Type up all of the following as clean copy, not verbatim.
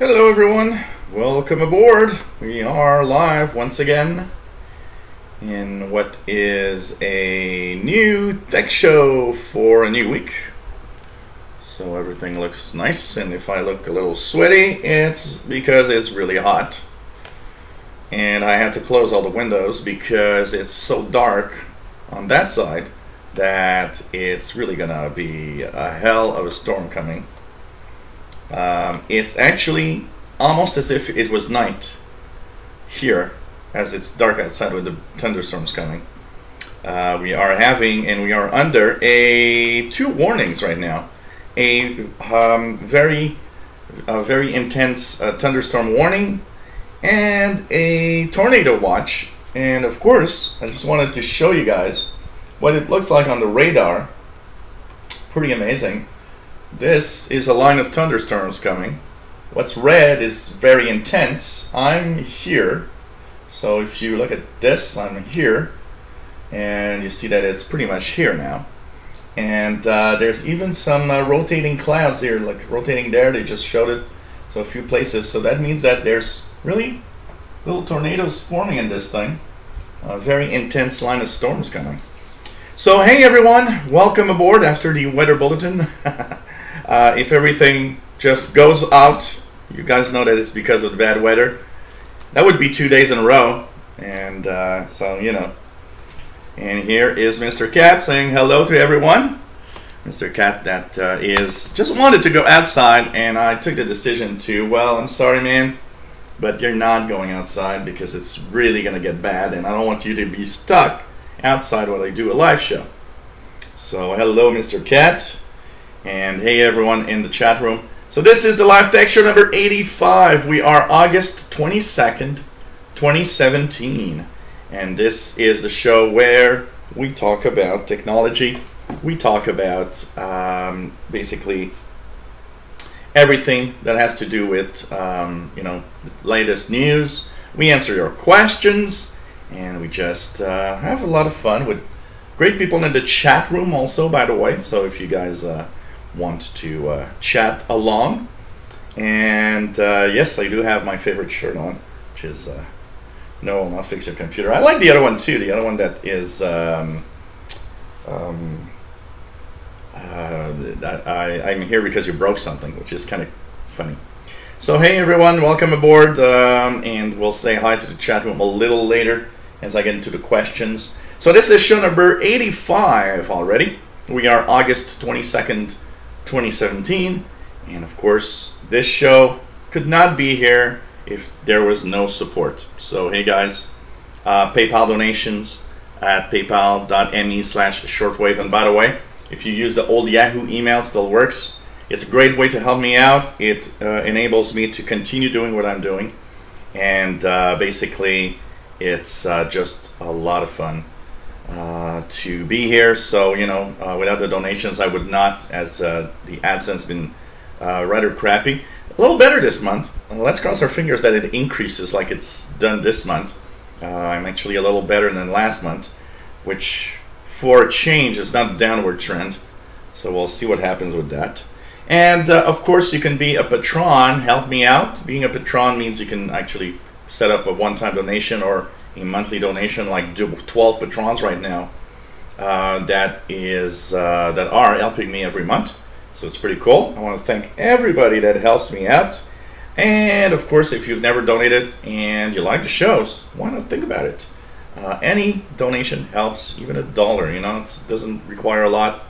Hello everyone, welcome aboard. We are live once again in what is a new tech show for a new week. So everything looks nice, and if I look a little sweaty, it's because it's really hot. And I had to close all the windows because it's so dark on that side that it's really gonna be a hell of a storm coming. It's actually almost as if it was night here, as it's dark outside with the thunderstorms coming. We are having, and we are under two warnings right now. A very intense thunderstorm warning and a tornado watch. And of course, I just wanted to show you guys what it looks like on the radar. Pretty amazing. This is a line of thunderstorms coming. What's red is very intense. I'm here. So if you look at this, I'm here. And you see that it's pretty much here now. And there's even some rotating clouds here, like rotating there. They just showed it. So a few places. So that means that there's really little tornadoes forming in this thing. A very intense line of storms coming. So hey everyone, welcome aboard after the weather bulletin. If everything just goes out, you guys know that it's because of the bad weather. That would be 2 days in a row. And so, you know. And here is Mr. Cat saying hello to everyone. Mr. Cat that is just wanted to go outside, and I took the decision to, well, I'm sorry man, but you're not going outside because it's really going to get bad, and I don't want you to be stuck outside while I do a live show. So hello Mr. Cat. And hey everyone in the chat room. So this is the live tech show number 85. We are August 22nd, 2017. And this is the show where we talk about technology. We talk about basically everything that has to do with you know, the latest news. We answer your questions, and we just have a lot of fun with great people in the chat room also, by the way. So if you guys want to chat along. And yes, I do have my favorite shirt on, which is No, I'll Not Fix Your Computer. I like the other one too, the other one that is I'm here because you broke something, which is kind of funny. So hey everyone, welcome aboard, and we'll say hi to the chat room a little later as I get into the questions. So this is show number 85 already. We are August 22nd, 2017, and of course this show could not be here if there was no support. So hey guys, PayPal donations at paypal.me/shortwave. And by the way, if you use the old Yahoo email, still works. It's a great way to help me out. It enables me to continue doing what I'm doing, and basically it's just a lot of fun to be here. So you know, without the donations I would not, as the AdSense been rather crappy. A little better this month. Let's cross our fingers that it increases like it's done this month. I'm actually a little better than last month, which for a change is not a downward trend. So we'll see what happens with that. And of course you can be a patron, help me out. Being a patron means you can actually set up a one-time donation or a monthly donation, like 12 patrons right now that are helping me every month. So it's pretty cool. I want to thank everybody that helps me out. And of course, if you've never donated and you like the shows, why not think about it? Any donation helps, even $1. You know, it doesn't require a lot,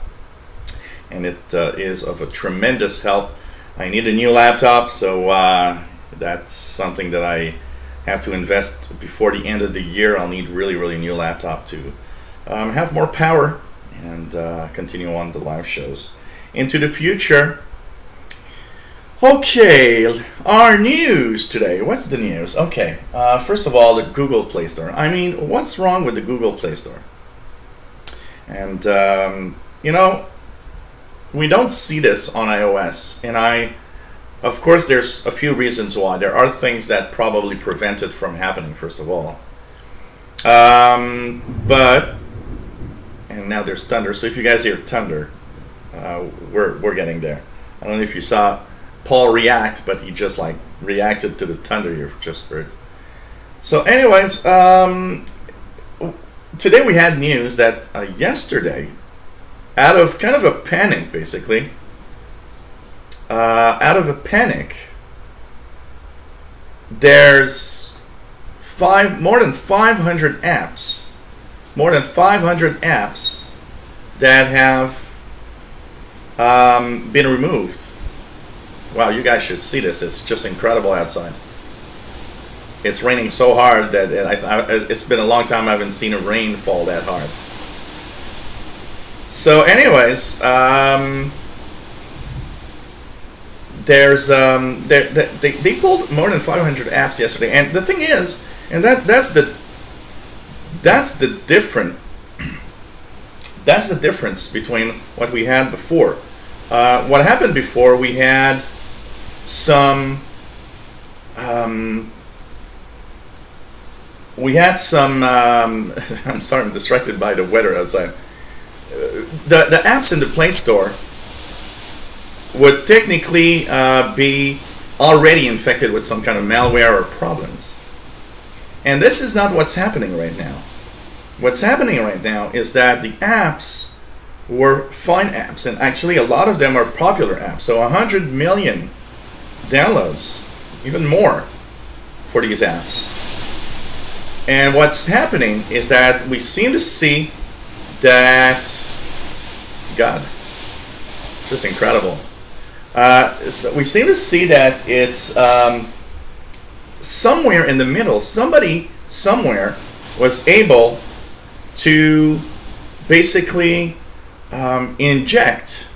and it is of a tremendous help. I need a new laptop, so that's something that I have to invest before the end of the year. I'll need really new laptop to have more power and continue on the live shows into the future. Okay, our news today. What's the news? Okay, first of all, the Google Play Store. I mean, what's wrong with the Google Play Store? And you know, we don't see this on iOS, and of course there's a few reasons why. There are things that probably prevent it from happening, first of all. But and now there's thunder, so if you guys hear thunder, we're getting there. I don't know if you saw Paul react, but he just like reacted to the thunder you just heard. So anyways, today we had news that yesterday, out of kind of a panic, basically, there's more than 500 apps that have been removed. Wow, you guys should see this. It's just incredible outside. It's raining so hard that it's been a long time I haven't seen a rain fall that hard. So anyways, they pulled more than 500 apps yesterday, and the thing is, and that's the difference between what we had before. What happened before, we had some I'm sorry, I'm distracted by the weather outside. The apps in the Play Store would technically be already infected with some kind of malware or problems. And this is not what's happening right now. What's happening right now is that the apps were fine apps, and actually a lot of them are popular apps. So 100 million downloads, even more, for these apps. And what's happening is that we seem to see that, God, just incredible. So we seem to see that it's somewhere in the middle, somebody somewhere was able to basically inject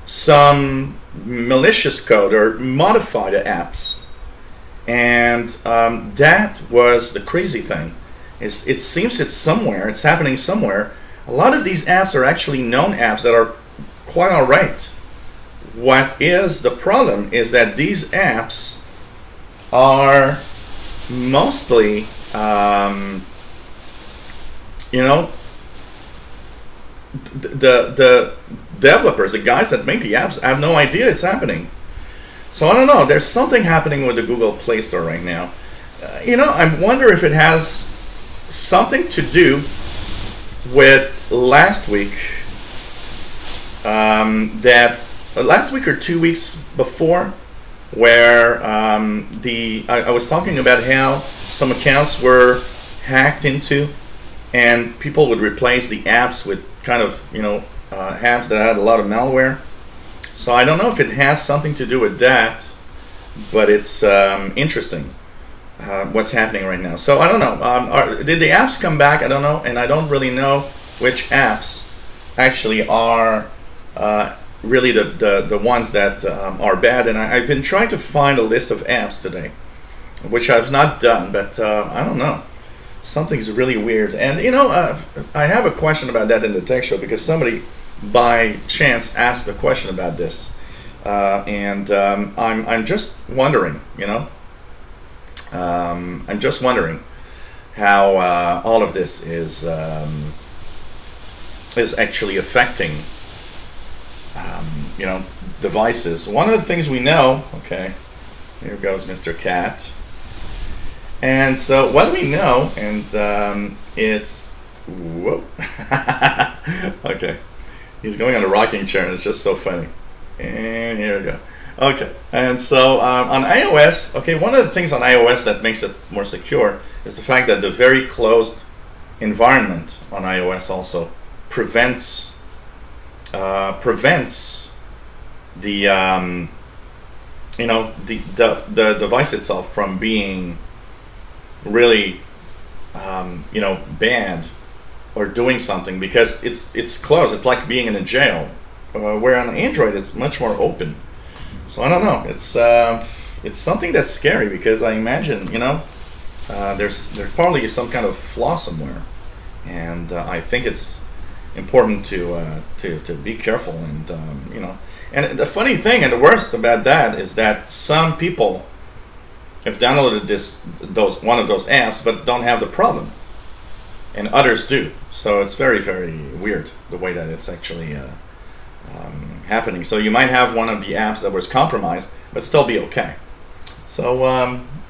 some malicious code or modify the apps. And that was the crazy thing. It seems it's somewhere, it's happening somewhere. A lot of these apps are actually known apps that are quite all right. What is the problem is that these apps are mostly, you know, the developers, the guys that make the apps, have no idea it's happening. So I don't know. There's something happening with the Google Play Store right now. You know, I wonder if it has something to do with last week. Last week or 2 weeks before, where I was talking about how some accounts were hacked into, and people would replace the apps with kind of, you know, apps that had a lot of malware. So I don't know if it has something to do with that, but it's interesting what's happening right now. So I don't know. Did the apps come back? I don't know, and I don't really know which apps actually are really the ones that are bad. And I've been trying to find a list of apps today, which I've not done, but I don't know. Something's really weird. And you know, I have a question about that in the tech show, because somebody by chance asked a question about this, and I'm just wondering, you know, I'm just wondering how all of this is actually affecting, you know, devices. One of the things we know, okay, here goes Mr. Cat. And so what we know, and it's, whoa, okay, he's going on a rocking chair, and it's just so funny. And here we go. Okay, and so on iOS, okay, one of the things on iOS that makes it more secure is the fact that the very closed environment on iOS also prevents the you know, the device itself from being really you know, banned or doing something, because it's closed. It's like being in a jail, where on Android it's much more open. So I don't know, it's something that's scary, because I imagine, you know, there's probably some kind of flaw somewhere, and I think it's important to be careful. And you know, and the funny thing and the worst about that is that some people have downloaded one of those apps but don't have the problem, and others do. So it's very, very weird the way that it's actually happening. So you might have one of the apps that was compromised, but still be okay. So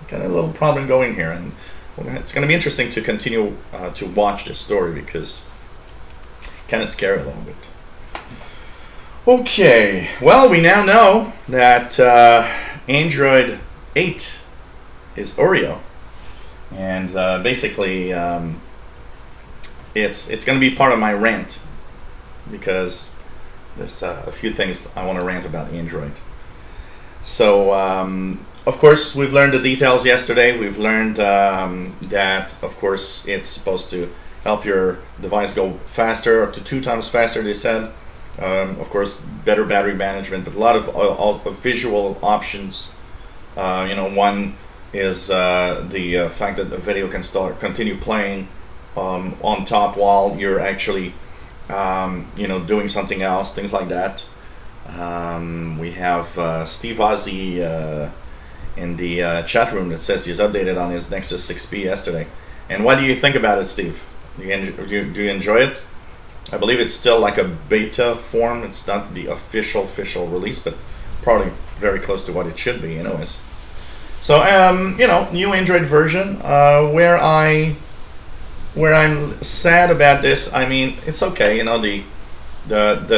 got a little problem going here, and it's going to be interesting to continue to watch this story because kind of scary a little bit. Okay, well, we now know that Android 8 is Oreo, and basically it's going to be part of my rant because there's a few things I want to rant about Android. So of course we've learned the details yesterday. We've learned that of course it's supposed to help your device go faster, up to 2 times faster, they said. Of course, better battery management, but a lot of visual options. You know, one is the fact that the video can continue playing on top while you're actually, you know, doing something else, things like that. We have Steve Ozzy in the chat room that says he's updated on his Nexus 6P yesterday. And what do you think about it, Steve? Do you enjoy it? I believe it's still like a beta form. It's not the official release, but probably very close to what it should be anyways. So you know, new Android version. Where I'm sad about this, I mean, it's okay, you know, the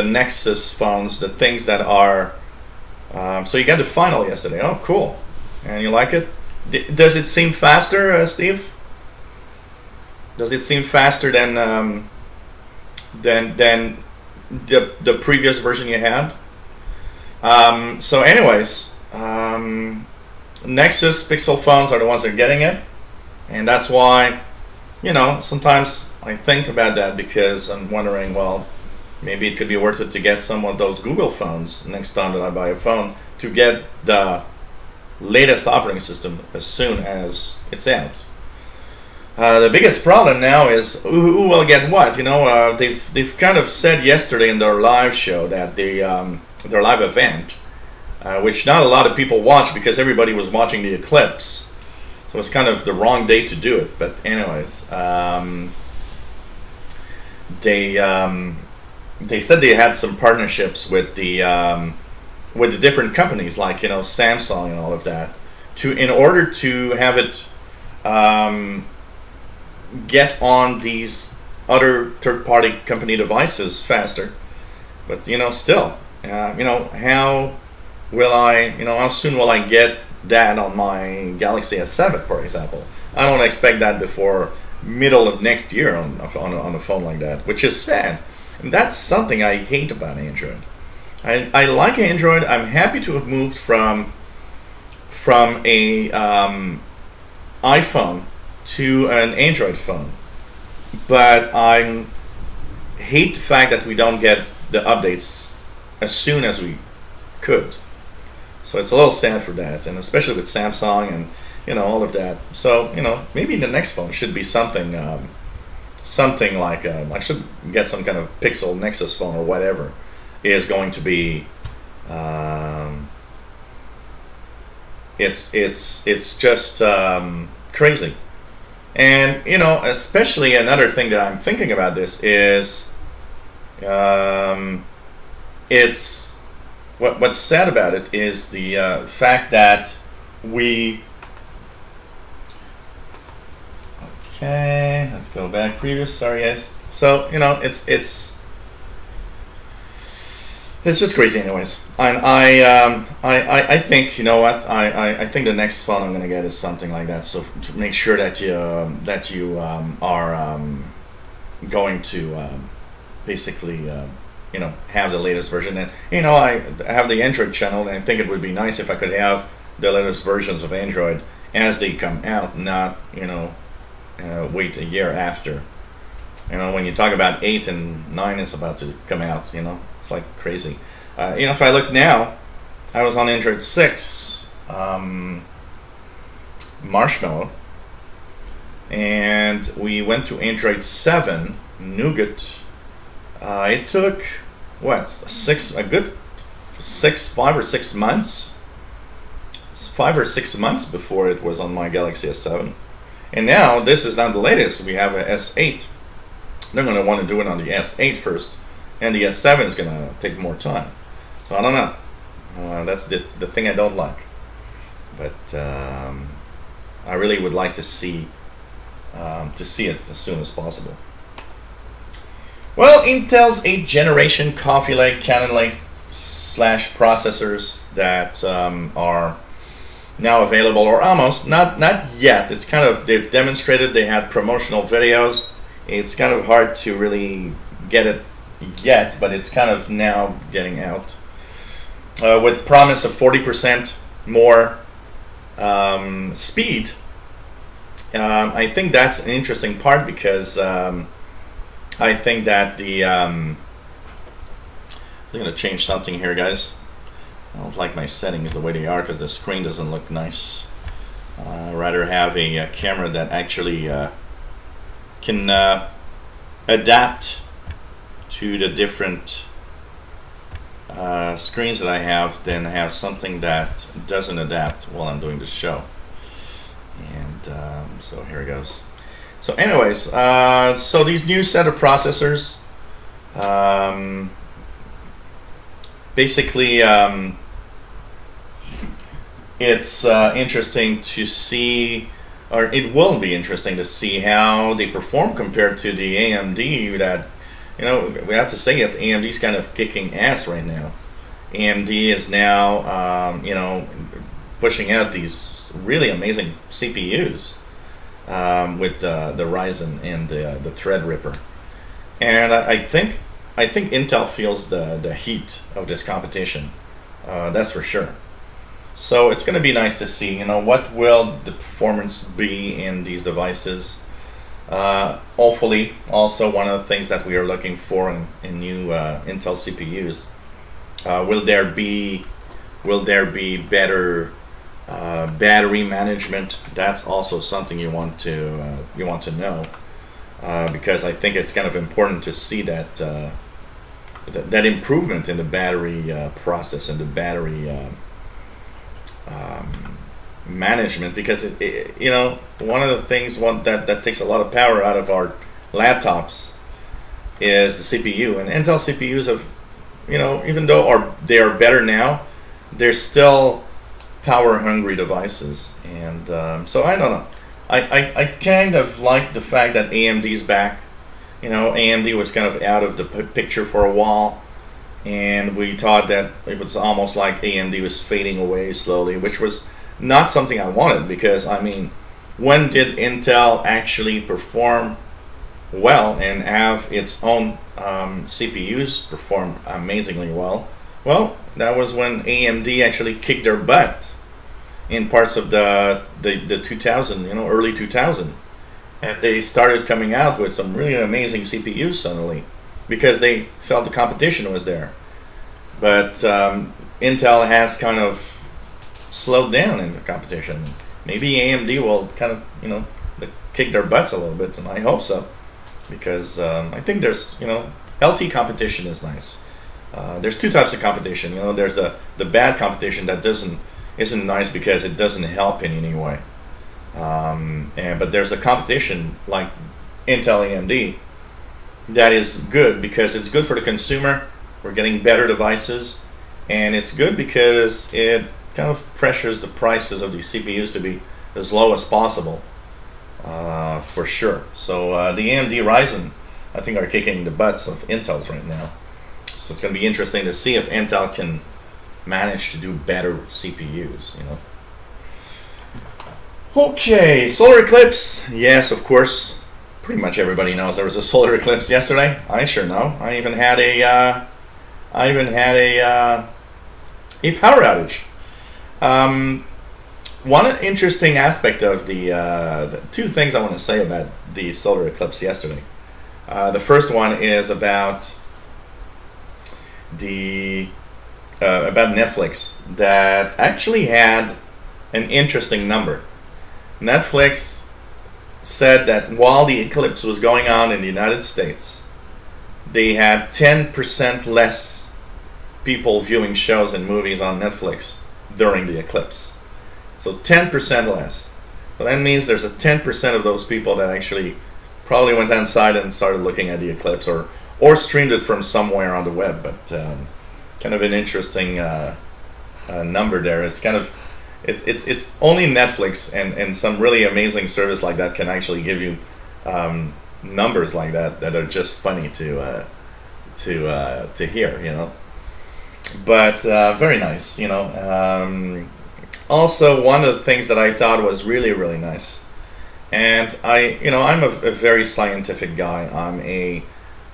Nexus phones, the things that are so you got the final yesterday. Oh, cool. And you like it? Does it seem faster, Steve? Does it seem faster than the previous version you had? So anyways, Nexus Pixel phones are the ones that are getting it, and that's why, you know, sometimes I think about that because I'm wondering, well, maybe it could be worth it to get some of those Google phones next time that I buy a phone, to get the latest operating system as soon as it's out. The biggest problem now is who will get what. You know, they've kind of said yesterday in their live show that their live event, which not a lot of people watched because everybody was watching the eclipse, so it's kind of the wrong day to do it. But anyways, they said they had some partnerships with the different companies, like, you know, Samsung and all of that, in order to have it get on these other third-party company devices faster. But, you know, still, you know, how soon will I get that on my Galaxy S7, for example? I don't expect that before middle of next year on a phone like that, which is sad. And that's something I hate about Android. I like Android. I'm happy to have moved from a iPhone to an Android phone, but I hate the fact that we don't get the updates as soon as we could. So it's a little sad for that, and especially with Samsung and, you know, all of that. So, you know, maybe the next phone should be something something like I should get some kind of Pixel Nexus phone or whatever is going to be. It's just crazy. And, you know, especially another thing that I'm thinking about this is, it's what's sad about it is the fact that we. Okay, let's go back previous. Sorry, guys. So, you know, it's just crazy, anyways. I think, you know what, I think the next phone I'm gonna get is something like that. So to make sure that you are going to basically you know, have the latest version. And, you know, I have the Android channel, and I think it would be nice if I could have the latest versions of Android as they come out, not, you know, wait a year after. You know, when you talk about 8 and 9 is about to come out, you know, it's like crazy. You know, if I look now, I was on Android 6, Marshmallow, and we went to Android 7, Nougat. It took, what, 5 or 6 months? 5 or 6 months before it was on my Galaxy S7. And now, this is not the latest. We have a S8. They're going to want to do it on the S8 first, and the S7 is going to take more time. So I don't know. That's the thing I don't like. But I really would like to see it as soon as possible. Well, Intel's 8th generation Coffee Lake, Cannon Lake / processors that are now available, or almost, not yet. It's kind of, they've demonstrated, they had promotional videos. It's kind of hard to really get it yet, but it's kind of now getting out. With promise of 40% more speed. I think that's an interesting part, because I think that the I'm gonna change something here, guys. I don't like my settings the way they are because the screen doesn't look nice. I'd rather have a camera that actually can adapt to the different screens that I have than have something that doesn't adapt while I'm doing the show. And so here it goes. So anyways, so these new set of processors, basically it's interesting to see, or it will be interesting to see how they perform compared to the AMD that, you know, we have to say it, AMD's kind of kicking ass right now. AMD is now, you know, pushing out these really amazing CPUs with the Ryzen and the Threadripper. And I think Intel feels the heat of this competition. That's for sure. So it's going to be nice to see, you know, what will the performance be in these devices. Hopefully, also one of the things that we are looking for in new Intel CPUs, will there be better battery management? That's also something you want to know, because I think it's kind of important to see that that improvement in the battery process and the battery management, because it, you know, one of the things that takes a lot of power out of our laptops is the CPU. And Intel CPUs have, you know, even though they are better now, they're still power hungry devices. And so I don't know, I kind of like the fact that AMD's back. You know, AMD was kind of out of the picture for a while, and we thought that it was almost like AMD was fading away slowly, which was not something I wanted, because, I mean, when did Intel actually perform well and have its own CPUs perform amazingly well? Well, that was when AMD actually kicked their butt in parts of the 2000, you know, early 2000. And they started coming out with some really amazing CPUs suddenly, because they felt the competition was there. But Intel has kind of slowed down in the competition. Maybe AMD will kind of, you know, kick their butts a little bit, and I hope so, because I think there's, you know, healthy competition is nice. There's two types of competition. You know, there's the bad competition that isn't nice because it doesn't help in any way. But there's a competition like Intel AMD that is good because it's good for the consumer. We're getting better devices, and it's good because it kind of pressures the prices of these CPUs to be as low as possible, for sure. So the AMD Ryzen, I think, are kicking the butts of Intel's right now. So it's going to be interesting to see if Intel can manage to do better CPUs, you know. Okay, solar eclipse. Yes, of course. Pretty much everybody knows there was a solar eclipse yesterday. I sure know. I even had a power outage. One interesting aspect of the two things I want to say about the solar eclipse yesterday. The first one is about about Netflix, that actually had an interesting number. Netflix said that while the eclipse was going on in the United States, they had 10% less people viewing shows and movies on Netflix during the eclipse. So 10% less. So that means there's a 10% of those people that actually probably went outside and started looking at the eclipse, or streamed it from somewhere on the web. But kind of an interesting number there. It's kind of it's only Netflix and some really amazing service like that can actually give you numbers like that are just funny to hear, you know. But very nice, you know. Also, one of the things that I thought was really nice, and I'm a very scientific guy.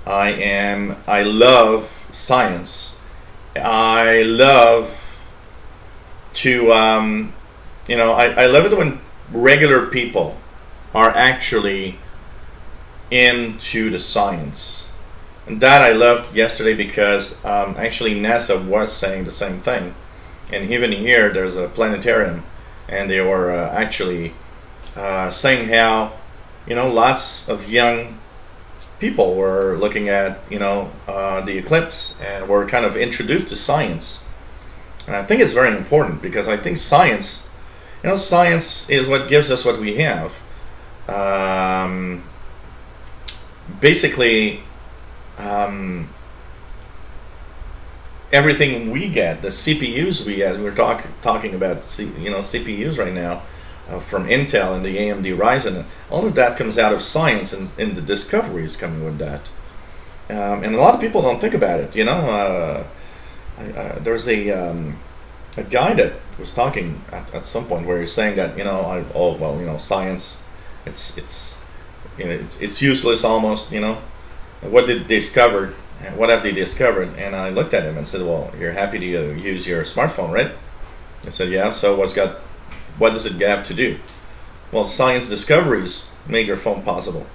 I love science. I love to I love it when regular people are actually into the science. And that I loved yesterday because actually NASA was saying the same thing. And even here there's a planetarium, and they were actually saying how lots of young people were looking at the eclipse and were kind of introduced to science. And I think it's very important because I think science is what gives us what we have. Basically everything we get, the CPUs we get, we're talking about CPUs right now from Intel and the AMD Ryzen, all of that comes out of science, and the discoveries coming with that. And a lot of people don't think about it, there's a guy that was talking at some point where he's saying that science, it's useless almost, what did they discover? What have they discovered? And I looked at him and said, well, you're happy to use your smartphone, right? I said, yeah, so what does it have to do? Well, science discoveries made your phone possible.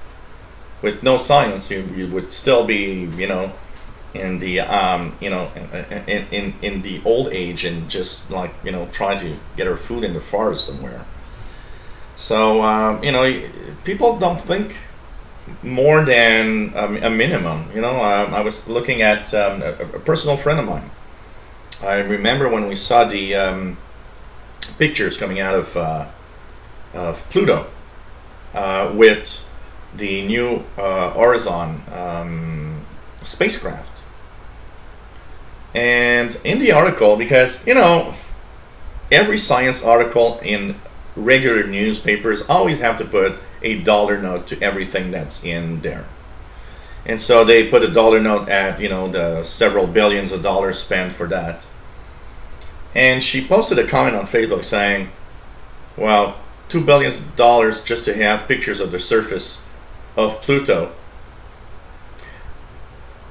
With no science, you would still be, in the in the old age and just like trying to get our food in the forest somewhere. So people don't think more than a minimum. I was looking at a personal friend of mine. I remember when we saw the pictures coming out of Pluto with the new Horizon spacecraft. And in the article, because every science article in regular newspapers always have to put a dollar note to everything that's in there. And so they put a dollar note at the several billions of dollars spent for that. And she posted a comment on Facebook saying, well, $2 billion just to have pictures of the surface of Pluto.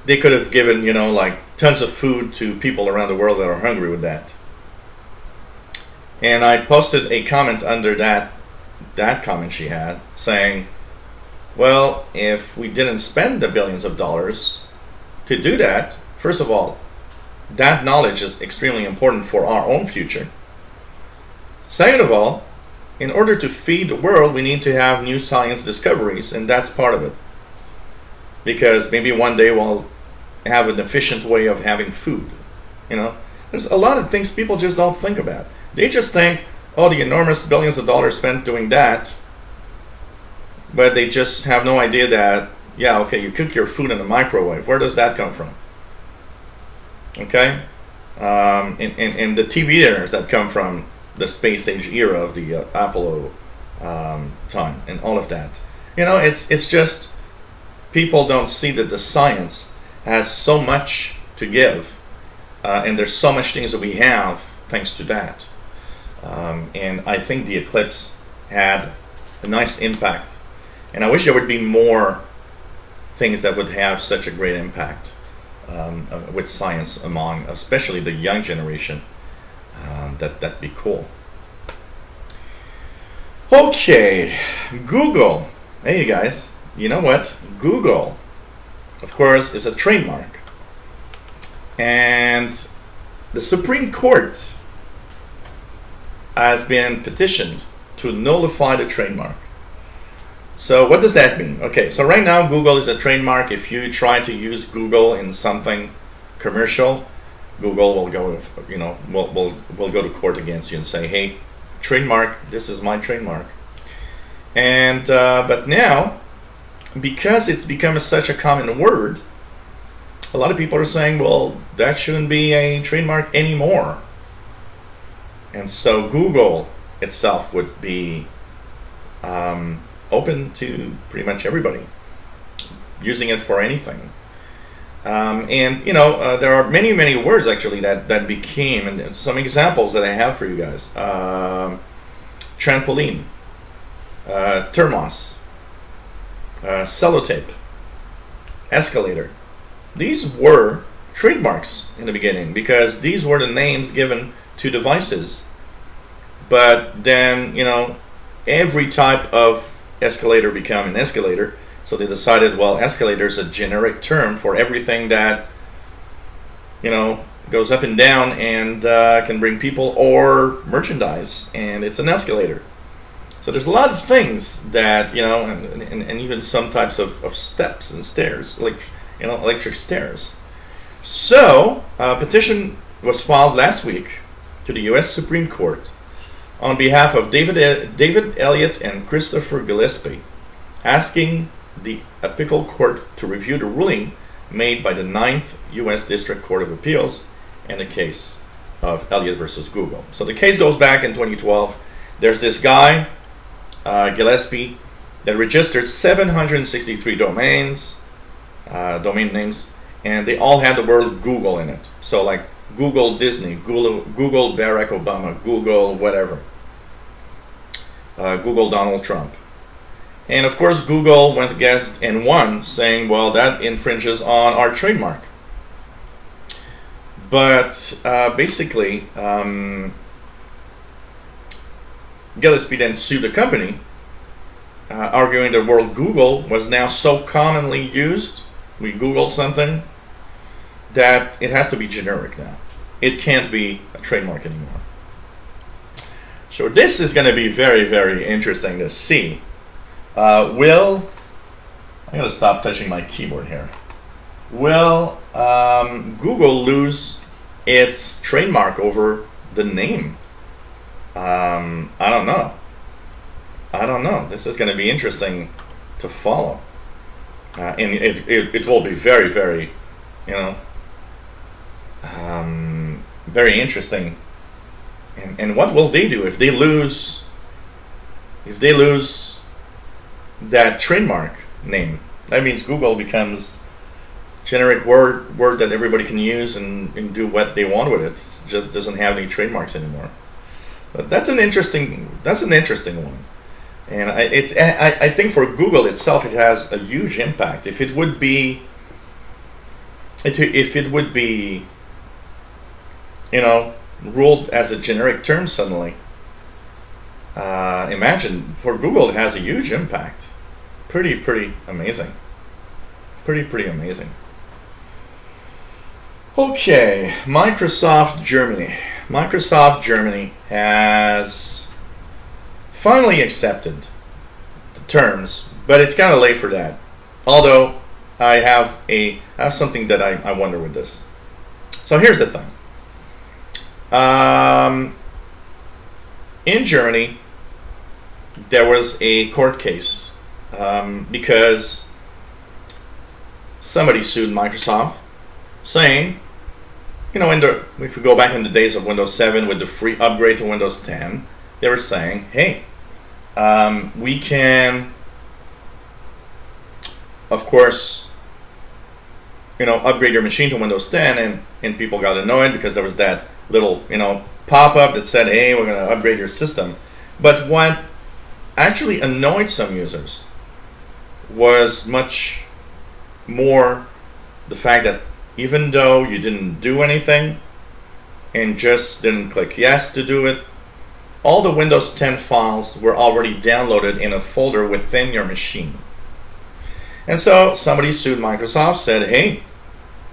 They could have given like tons of food to people around the world that are hungry with that. And I posted a comment under that comment she had saying, well, if we didn't spend the billions of dollars to do that, first of all, that knowledge is extremely important for our own future. Second of all, in order to feed the world, we need to have new science discoveries, and that's part of it. Because maybe one day we'll have an efficient way of having food. There's a lot of things people just don't think about. They just think, oh, the enormous billions of dollars spent doing that, but they just have no idea that, yeah, okay, you cook your food in a microwave. Where does that come from? Okay? And the TV dinners that come from the space age era of the Apollo time and all of that. It's just people don't see that the science has so much to give, and there's so much things that we have thanks to that. And I think the eclipse had a nice impact, and I wish there would be more things that would have such a great impact with science among especially the young generation. That'd be cool. Okay, Google. Hey, you guys, you know what? Google, of course, is a trademark, and the Supreme Court has been petitioned to nullify the trademark. So what does that mean? Okay, so right now Google is a trademark. If you try to use Google in something commercial, Google will go, will go to court against you and say, hey, trademark, this is my trademark. And but now, because it's become such a common word, a lot of people are saying, well, that shouldn't be a trademark anymore. And so Google itself would be open to pretty much everybody using it for anything. And you know, there are many words actually that became, and some examples that I have for you guys. Trampoline, thermos, sellotape, escalator. These were trademarks in the beginning because these were the names given to devices. But then, you know, every type of escalator became an escalator. So they decided, well, escalator is a generic term for everything that, you know, goes up and down and can bring people or merchandise, and it's an escalator. So there's a lot of things that, you know, and even some types of steps and stairs, like, you know, electric stairs. So a petition was filed last week to the U.S. Supreme Court on behalf of David Elliott and Christopher Gillespie, asking the Appeal Court to review the ruling made by the 9th U.S. District Court of Appeals in the case of Elliott versus Google. So the case goes back in 2012. There's this guy, Gillespie, that registered 763 domain names, and they all had the word Google in it. So like Google Disney, Google Barack Obama, Google whatever, Google Donald Trump. And of course Google went against and won, saying, well, that infringes on our trademark. But basically, Gillespie then sued the company, arguing the word Google was now so commonly used, we Google something, that it has to be generic now. It can't be a trademark anymore. So this is going to be very interesting to see. I'm going to stop touching my keyboard here. Will Google lose its trademark over the name? I don't know. This is going to be interesting to follow. And it will be very, you know, very interesting. And what will they do if they lose that trademark name? That means Google becomes generic word that everybody can use and do what they want with it. It just doesn't have any trademarks anymore. But that's an interesting one. And I think for Google itself, it has a huge impact. If it would be, you know, ruled as a generic term suddenly, imagine for Google it has a huge impact. Pretty amazing. Pretty amazing. Okay, Microsoft Germany. Microsoft Germany has finally accepted the terms, but it's kind of late for that. Although I have something that I wonder with this. So here's the thing. In Germany, there was a court case because somebody sued Microsoft, saying, you know, if we go back in the days of Windows 7 with the free upgrade to Windows 10, they were saying, hey, we can, of course, you know, upgrade your machine to Windows 10, and people got annoyed because there was that little, you know, pop-up that said, hey, we're going to upgrade your system. But what actually annoyed some users was much more the fact that even though you didn't do anything and just didn't click yes to do it, all the Windows 10 files were already downloaded in a folder within your machine. And so somebody sued Microsoft, said, hey,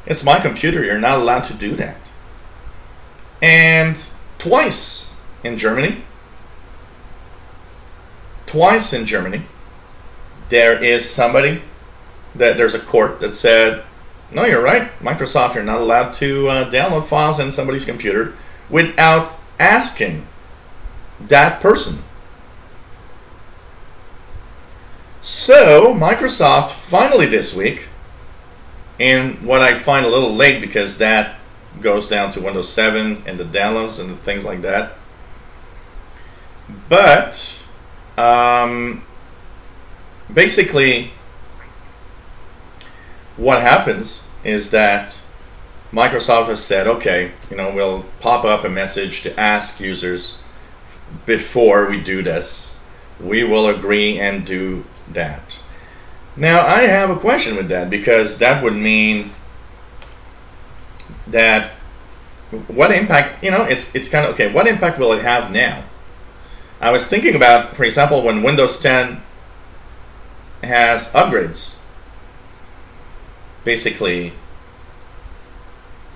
it's my computer, you're not allowed to do that. And twice in Germany, there is somebody, there's a court that said, no, you're right, Microsoft, you're not allowed to download files in somebody's computer without asking that person. So Microsoft finally this week And what I find a little late, because that goes down to Windows 7 and the downloads and things like that. But basically, what happens is that Microsoft has said, okay, we'll pop up a message to ask users before we do this. We will agree and do that. Now, I have a question with that, because that would mean that what impact, it's kind of, okay, what impact will it have now? I was thinking about, for example, when Windows 10 has upgrades. Basically,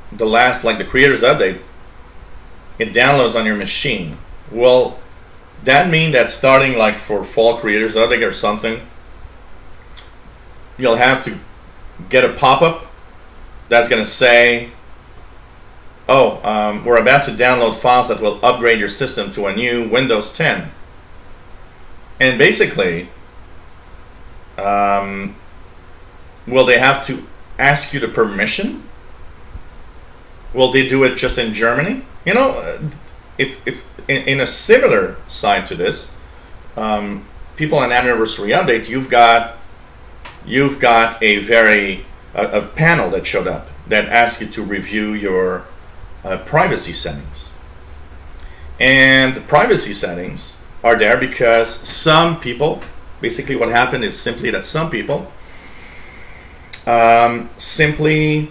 the last, like the creators update, it downloads on your machine. Will that mean that starting like for fall creators update or something, you'll have to get a pop-up that's going to say, oh, we're about to download files that will upgrade your system to a new Windows 10. And basically, will they have to ask you the permission? Will they do it just in Germany? If in a similar side to this, people on anniversary update, you've got a panel that showed up that asks you to review your privacy settings. And the privacy settings are there because some people, basically what happened is simply that some people simply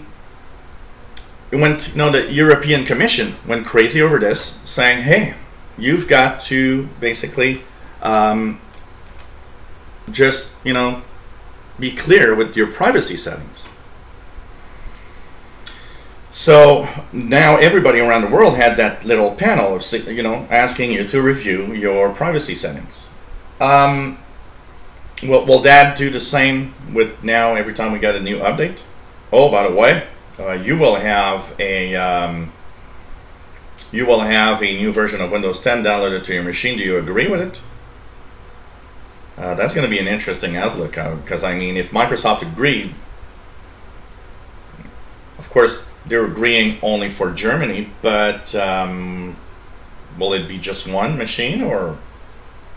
the European Commission went crazy over this, saying, hey, you've got to basically just be clear with your privacy settings. So now everybody around the world had that little panel of asking you to review your privacy settings. Will that do the same with now every time we get a new update? Oh, by the way, you will have a new version of Windows 10 downloaded to your machine. Do you agree with it? That's going to be an interesting outlook, because I mean, if Microsoft agreed, of course they're agreeing only for Germany, but will it be just one machine or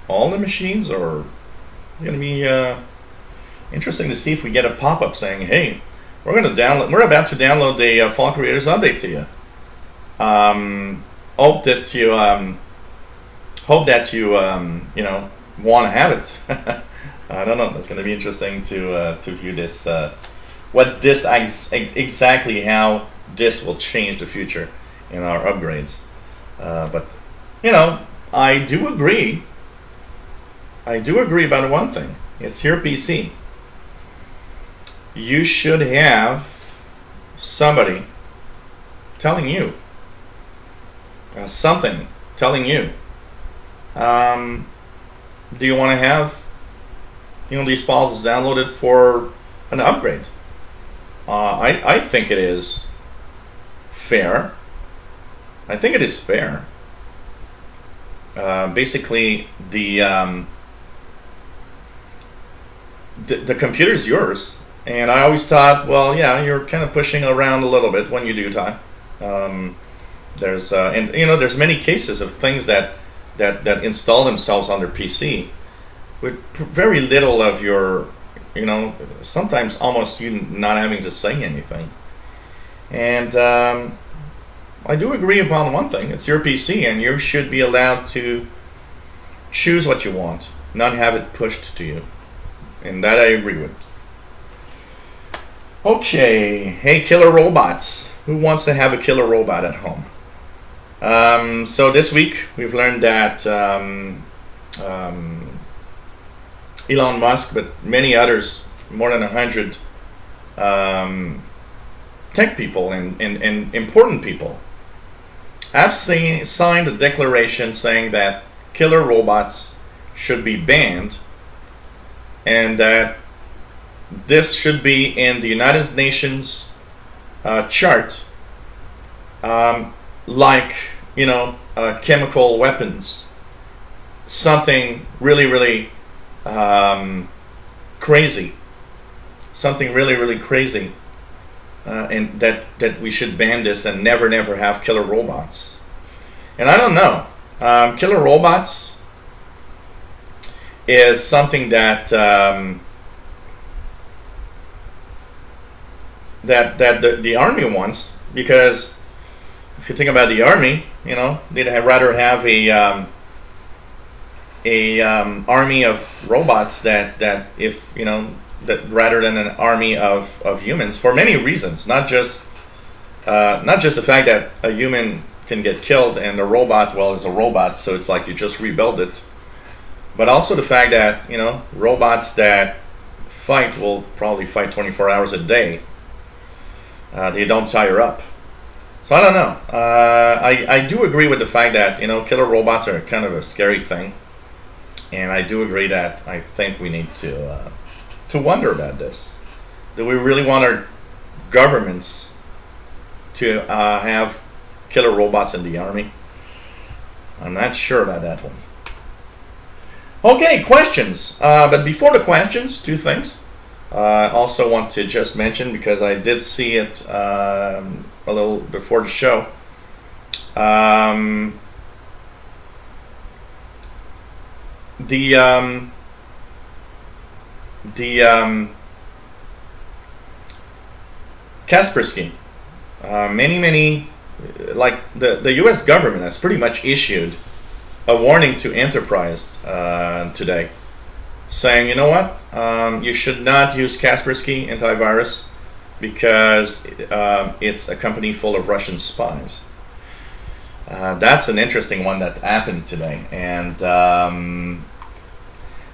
all the machines, or it's going to be interesting to see if we get a pop-up saying, hey, we're about to download the Fall Creators Update to you. Hope that you want to have it. I don't know. That's going to be interesting to view this. What this exactly, how this will change the future in our upgrades. But I do agree. I do agree about one thing. It's your PC. You should have somebody telling you something, telling you. Do you want to have these files downloaded for an upgrade? I think it is fair. I think it is fair. Basically, the computer's yours, and I always thought, well, yeah, you're kind of pushing around a little bit when you do that. There's there's many cases of things that install themselves on their PC with very little of your, sometimes almost you not having to say anything. And I do agree upon one thing. It's your PC, and you should be allowed to choose what you want, not have it pushed to you. And that I agree with. Okay, hey, killer robots. Who wants to have a killer robot at home? So this week we've learned that Elon Musk, but many others, more than 100 tech people and important people, have signed a declaration saying that killer robots should be banned, and that this should be in the United Nations chart, like chemical weapons, something really crazy, something really crazy. and that we should ban this and never have killer robots. And I don't know. Killer robots is something that the army wants, because if you think about the army, you know, they'd rather have a army of robots that if, you know, that rather than an army of humans, for many reasons, not just the fact that a human can get killed and a robot, well, is a robot, so it's like you just rebuild it, but also the fact that, you know, robots that fight will probably fight 24 hours a day. They don't tire up. So I don't know. I do agree with the fact that, you know, killer robots are kind of a scary thing, and I do agree that I think we need to wonder about this. Do we really want our governments to have killer robots in the army? I'm not sure about that one. Okay, questions. But before the questions, two things. I also want to just mention, because I did see it a little before the show. Kaspersky, many like the U.S. government has pretty much issued a warning to enterprise today, saying, you know what, you should not use Kaspersky antivirus because it's a company full of Russian spies. That's an interesting one that happened today, and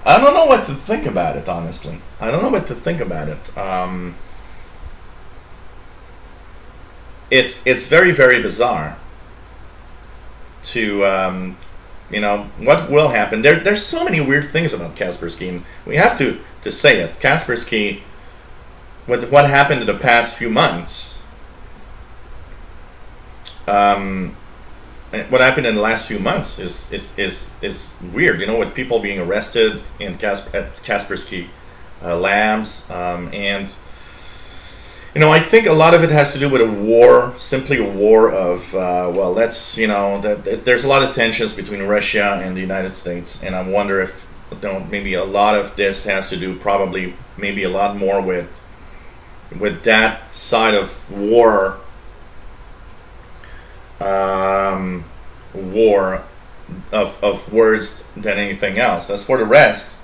I don't know what to think about it, honestly. I don't know what to think about it. It's very bizarre to you know, what will happen. There's so many weird things about Kaspersky, and we have to say it. Kaspersky, with what happened in the past few months, what happened in the last few months is weird. You know, with people being arrested in at Kaspersky labs, and you know, I think a lot of it has to do with a war, simply a war of well, let's, you know, that there's a lot of tensions between Russia and the United States, and I wonder if, you know, maybe a lot of this has to do, probably maybe a lot more with that side of war. War of words than anything else. As for the rest,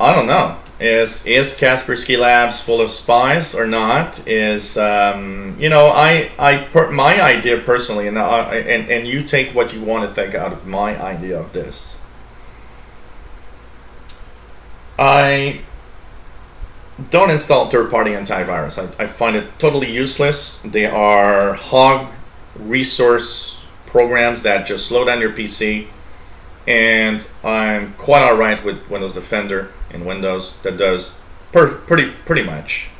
I don't know. Is Kaspersky Labs full of spies or not? Is you know, my idea personally, and you take what you want to think out of my idea of this. I don't install third-party antivirus. I find it totally useless. They are hog resource programs that just slow down your PC, and I'm quite alright with Windows Defender in Windows that does pretty much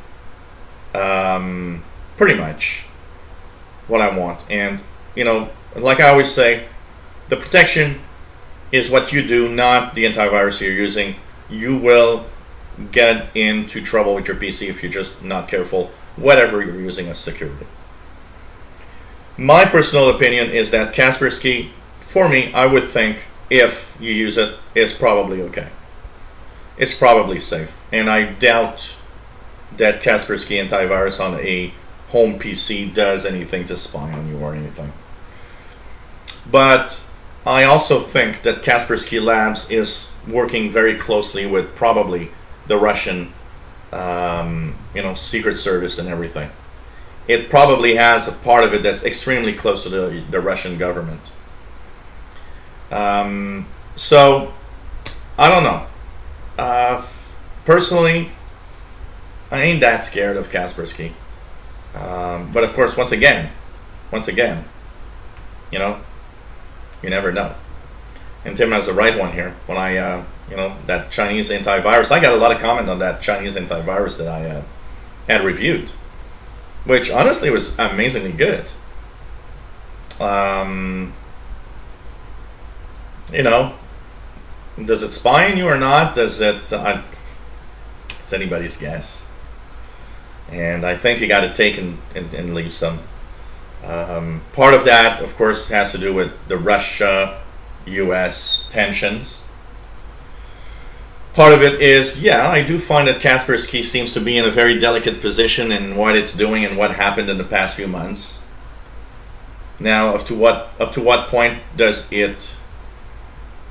what I want. And you know, like I always say, the protection is what you do, not the antivirus you're using. You will get into trouble with your PC if you're just not careful, whatever you're using as security. My personal opinion is that Kaspersky, for me, I would think, if you use it, is probably okay. It's probably safe. And I doubt that Kaspersky antivirus on a home PC does anything to spy on you or anything. But I also think that Kaspersky Labs is working very closely with probably the Russian, you know, Secret Service and everything. It probably has a part of it that's extremely close to the Russian government. So, I don't know. Personally, I ain't that scared of Kaspersky. But of course, once again, you know, you never know. And Tim has the right one here. When I, you know, that Chinese antivirus, I got a lot of comment on that Chinese antivirus that I had reviewed, which honestly was amazingly good. You know, does it spy on you or not? Does it? It's anybody's guess. And I think you got to take and leave some. Part of that, of course, has to do with the Russia-US tensions. Part of it is, yeah, I do find that Kaspersky seems to be in a very delicate position in what it's doing and what happened in the past few months. Now, up to what point does it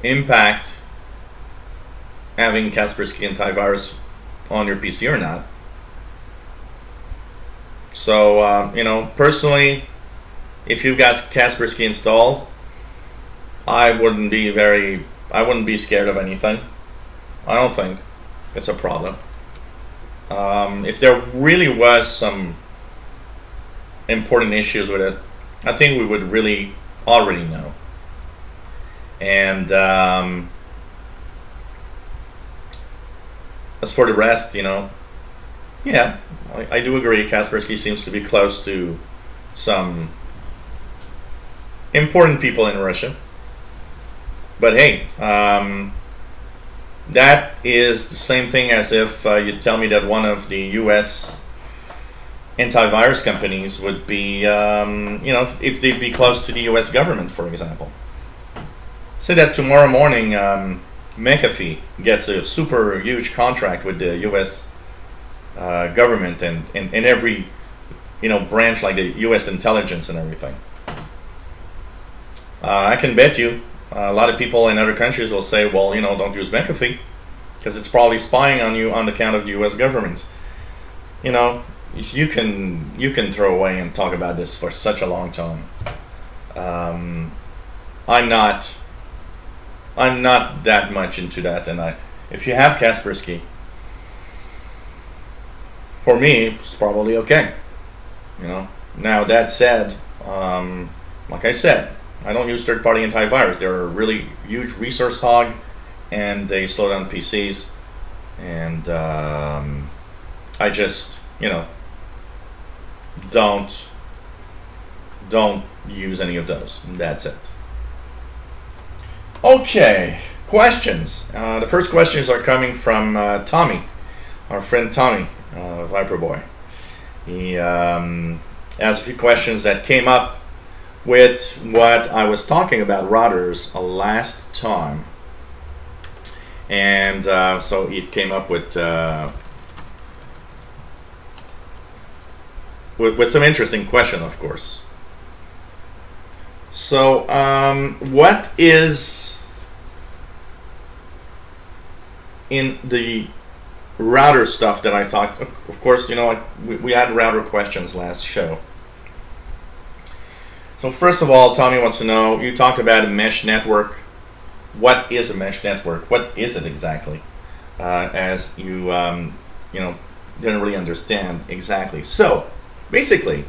impact having Kaspersky antivirus on your PC or not? So, you know, personally, if you've got Kaspersky installed, I wouldn't be scared of anything. I don't think it's a problem. If there really was some important issues with it, I think we would really already know. And as for the rest, you know, yeah, I do agree. Kaspersky seems to be close to some important people in Russia. But hey, that is the same thing as if you tell me that one of the US antivirus companies would be, you know, if they'd be close to the US government, for example. Say that tomorrow morning McAfee gets a super huge contract with the US government and every, you know, branch like the US intelligence and everything. I can bet you a lot of people in other countries will say, well, you know, don't use McAfee because it's probably spying on you on account of the US government. You know, you can throw away and talk about this for such a long time. I'm not that much into that, and if you have Kaspersky, for me, it's probably okay. You know. Now that said, like I said, I don't use third-party antivirus. They're a really huge resource hog, and they slow down PCs. And I just, you know, don't use any of those. That's it. Okay, questions. The first questions are coming from Tommy, our friend Tommy, Viper Boy. He has a few questions that came up with what I was talking about routers last time, and so it came up with some interesting question, of course. So, what is in the router stuff that I talked? Of course, you know, we had router questions last show. So first of all, Tommy wants to know, you talked about a mesh network. What is a mesh network? What is it exactly? As you, you know, didn't really understand exactly. So, basically,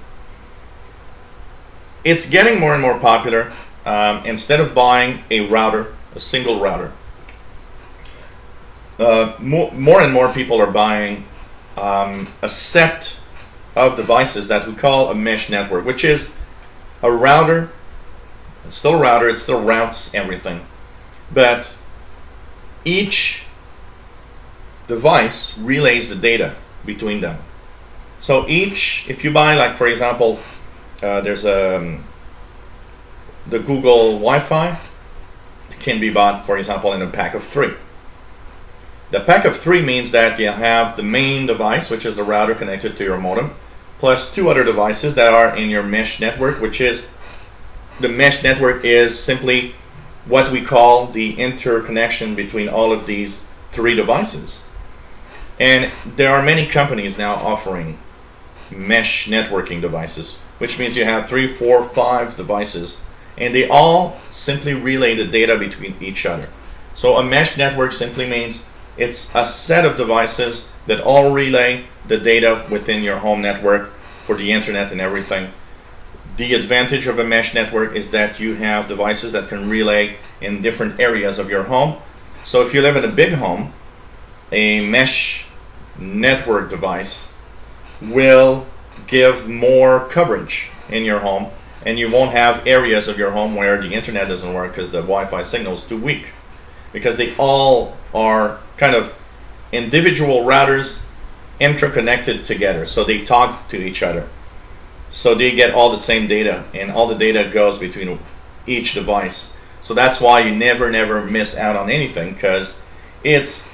it's getting more and more popular. Instead of buying a router, a single router, more and more people are buying a set of devices that we call a mesh network, which is a router. It's still a router, it still routes everything, but each device relays the data between them. So if you buy, like for example, there's the Google Wi-Fi can be bought, for example, in a pack of 3. The pack of 3 means that you have the main device, which is the router connected to your modem, plus 2 other devices that are in your mesh network, which is, the mesh network is simply what we call the interconnection between all of these 3 devices. And there are many companies now offering mesh networking devices, which means you have 3, 4, 5 devices, and they all simply relay the data between each other. So a mesh network simply means it's a set of devices that all relay the data within your home network for the internet and everything. The advantage of a mesh network is that you have devices that can relay in different areas of your home. So if you live in a big home, a mesh network device will give more coverage in your home, and you won't have areas of your home where the internet doesn't work because the Wi-Fi signal is too weak, because they all are kind of individual routers interconnected together, so they talk to each other. So they get all the same data, and all the data goes between each device. So that's why you never miss out on anything, because it's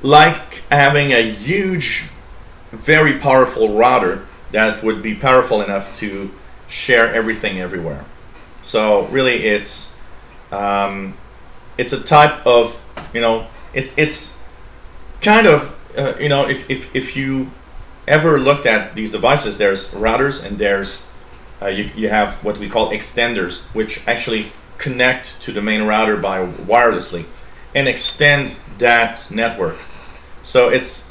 like having a huge, very powerful router that would be powerful enough to share everything everywhere. So really, it's a type of, you know, it's kind of, you know, if you ever looked at these devices, there's routers and there's you have what we call extenders, which actually connect to the main router by wirelessly and extend that network. So it's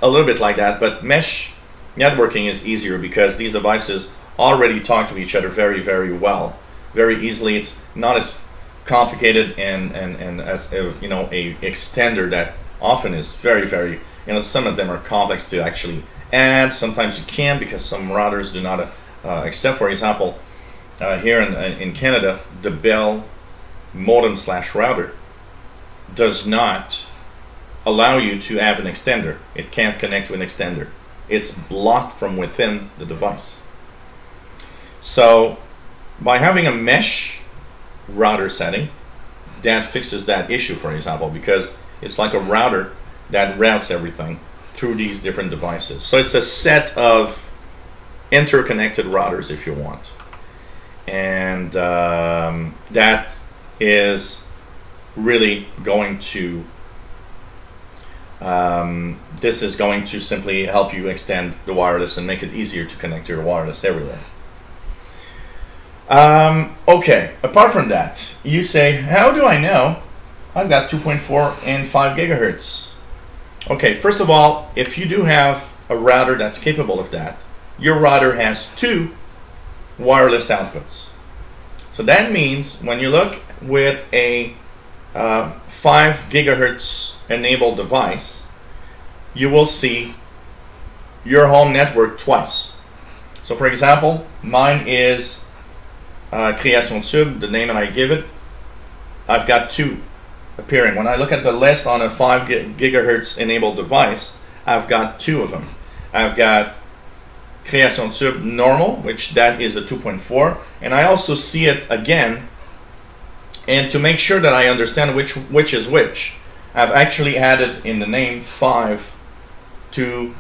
a little bit like that, but mesh networking is easier because these devices already talk to each other very well, very easily. It's not as complicated and as you know, a extender that often is very, you know, some of them are complex to actually add. Sometimes you can, because some routers do not accept. For example, here in Canada, the Bell modem/router does not allow you to have an extender. It can't connect to an extender. It's blocked from within the device. So by having a mesh router setting, that fixes that issue, for example, because it's like a router that routes everything through these different devices. So it's a set of interconnected routers, if you want. And that is really going to this is going to simply help you extend the wireless and make it easier to connect your wireless everywhere. Okay, apart from that, you say, how do I know I've got 2.4 and 5 gigahertz? Okay, first of all, if you do have a router that's capable of that, your router has 2 wireless outputs. So that means when you look with a 5 gigahertz enabled device, you will see your home network twice. So for example, mine is Création Tube, the name that I give it. I've got 2 appearing. When I look at the list on a 5 gigahertz enabled device, I've got 2 of them. I've got Création Tube normal, which that is a 2.4, and I also see it again. And to make sure that I understand which is which, I've actually added in the name 5 to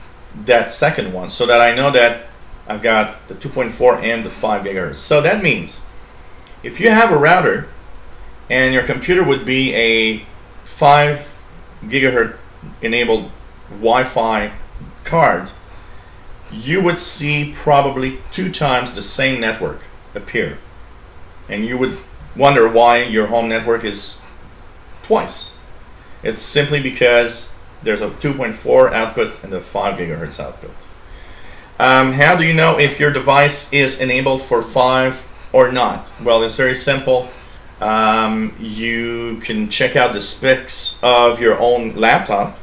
that second one, so that I know that I've got the 2.4 and the 5 gigahertz. So that means if you have a router and your computer would be a 5 gigahertz enabled Wi-Fi card, you would see probably 2 times the same network appear, and you would wonder why your home network is twice. It's simply because there's a 2.4 output and a 5 gigahertz output. How do you know if your device is enabled for 5 or not? Well, it's very simple. You can check out the specs of your own laptop.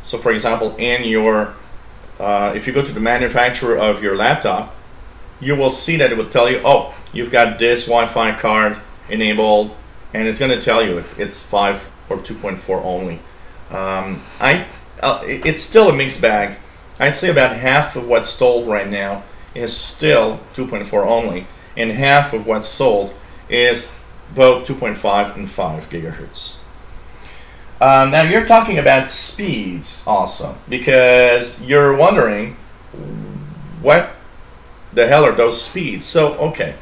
So for example, in your if you go to the manufacturer of your laptop, you will see that it will tell you, oh, you've got this Wi-Fi card enabled, and it's going to tell you if it's 5 or 2.4 only. It's still a mixed bag. I'd say about half of what's sold right now is still 2.4 only, and half of what's sold is both 2.5 and 5 gigahertz. Now you're talking about speeds also, because you're wondering what the hell are those speeds. So okay,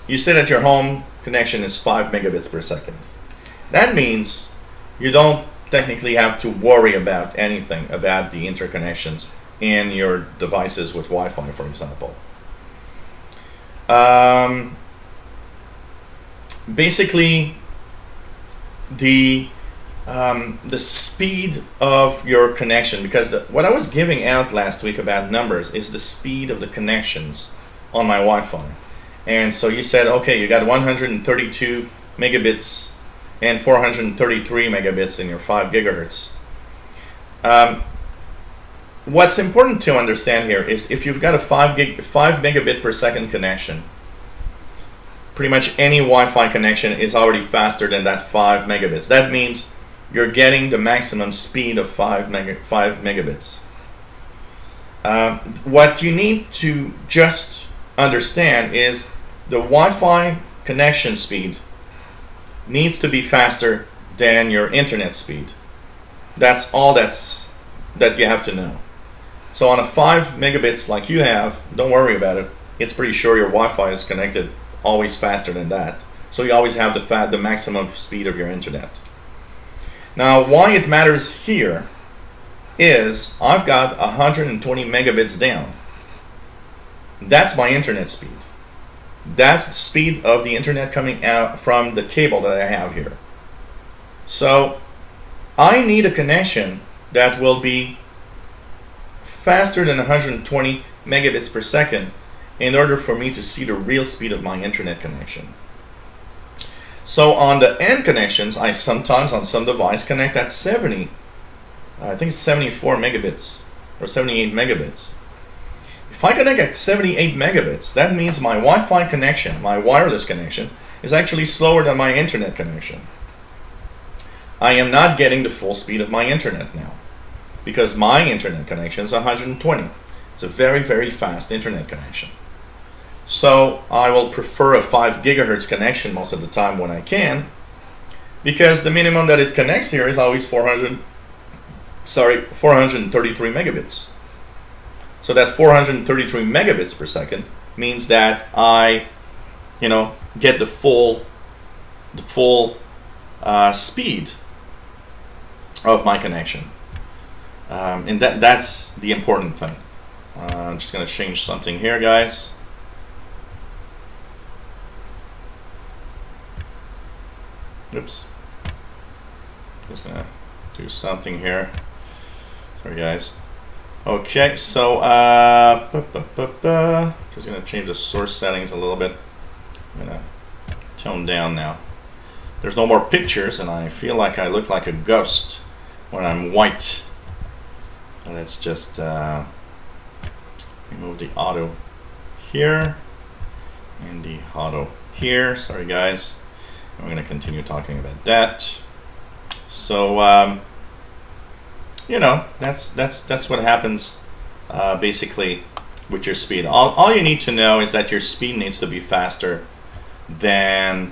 you say that your home connection is 5 megabits per second. That means you don't technically have to worry about anything about the interconnections in your devices with Wi-Fi, for example. Basically, the speed of your connection, because what I was giving out last week about numbers is the speed of the connections on my Wi-Fi. And so you said, okay, you got 132 megabits and 433 megabits in your 5 gigahertz. What's important to understand here is if you've got a 5 megabit per second connection, pretty much any Wi-Fi connection is already faster than that 5 megabits. That means you're getting the maximum speed of 5 megabits. What you need to just understand is the Wi-Fi connection speed needs to be faster than your internet speed. That's all that you have to know. So on a 5 megabits like you have, don't worry about it. It's pretty sure your Wi-Fi is connected always faster than that. So you always have the maximum speed of your internet. Now, why it matters here is I've got 120 megabits down. That's my internet speed. That's the speed of the internet coming out from the cable that I have here. So I need a connection that will be faster than 120 megabits per second in order for me to see the real speed of my internet connection. So on the end connections, I sometimes on some device connect at 70, I think 74 megabits or 78 megabits. If I connect at 78 megabits, that means my Wi-Fi connection, my wireless connection, is actually slower than my internet connection. I am not getting the full speed of my internet now because my internet connection is 120. It's a very, very fast internet connection. So I will prefer a 5 gigahertz connection most of the time when I can, because the minimum that it connects here is always 433 megabits. So that 433 megabits per second means that I, get the full speed of my connection, and that's the important thing. I'm just going to change something here, guys. Oops. Just gonna do something here. Sorry, guys. Okay, so just gonna change the source settings a little bit. I'm gonna tone down now. There's no more pictures, and I feel like I look like a ghost when I'm white. And let's just remove the auto here and the auto here. Sorry, guys. I'm going to continue talking about that. So, that's what happens basically with your speed. All you need to know is that your speed needs to be faster than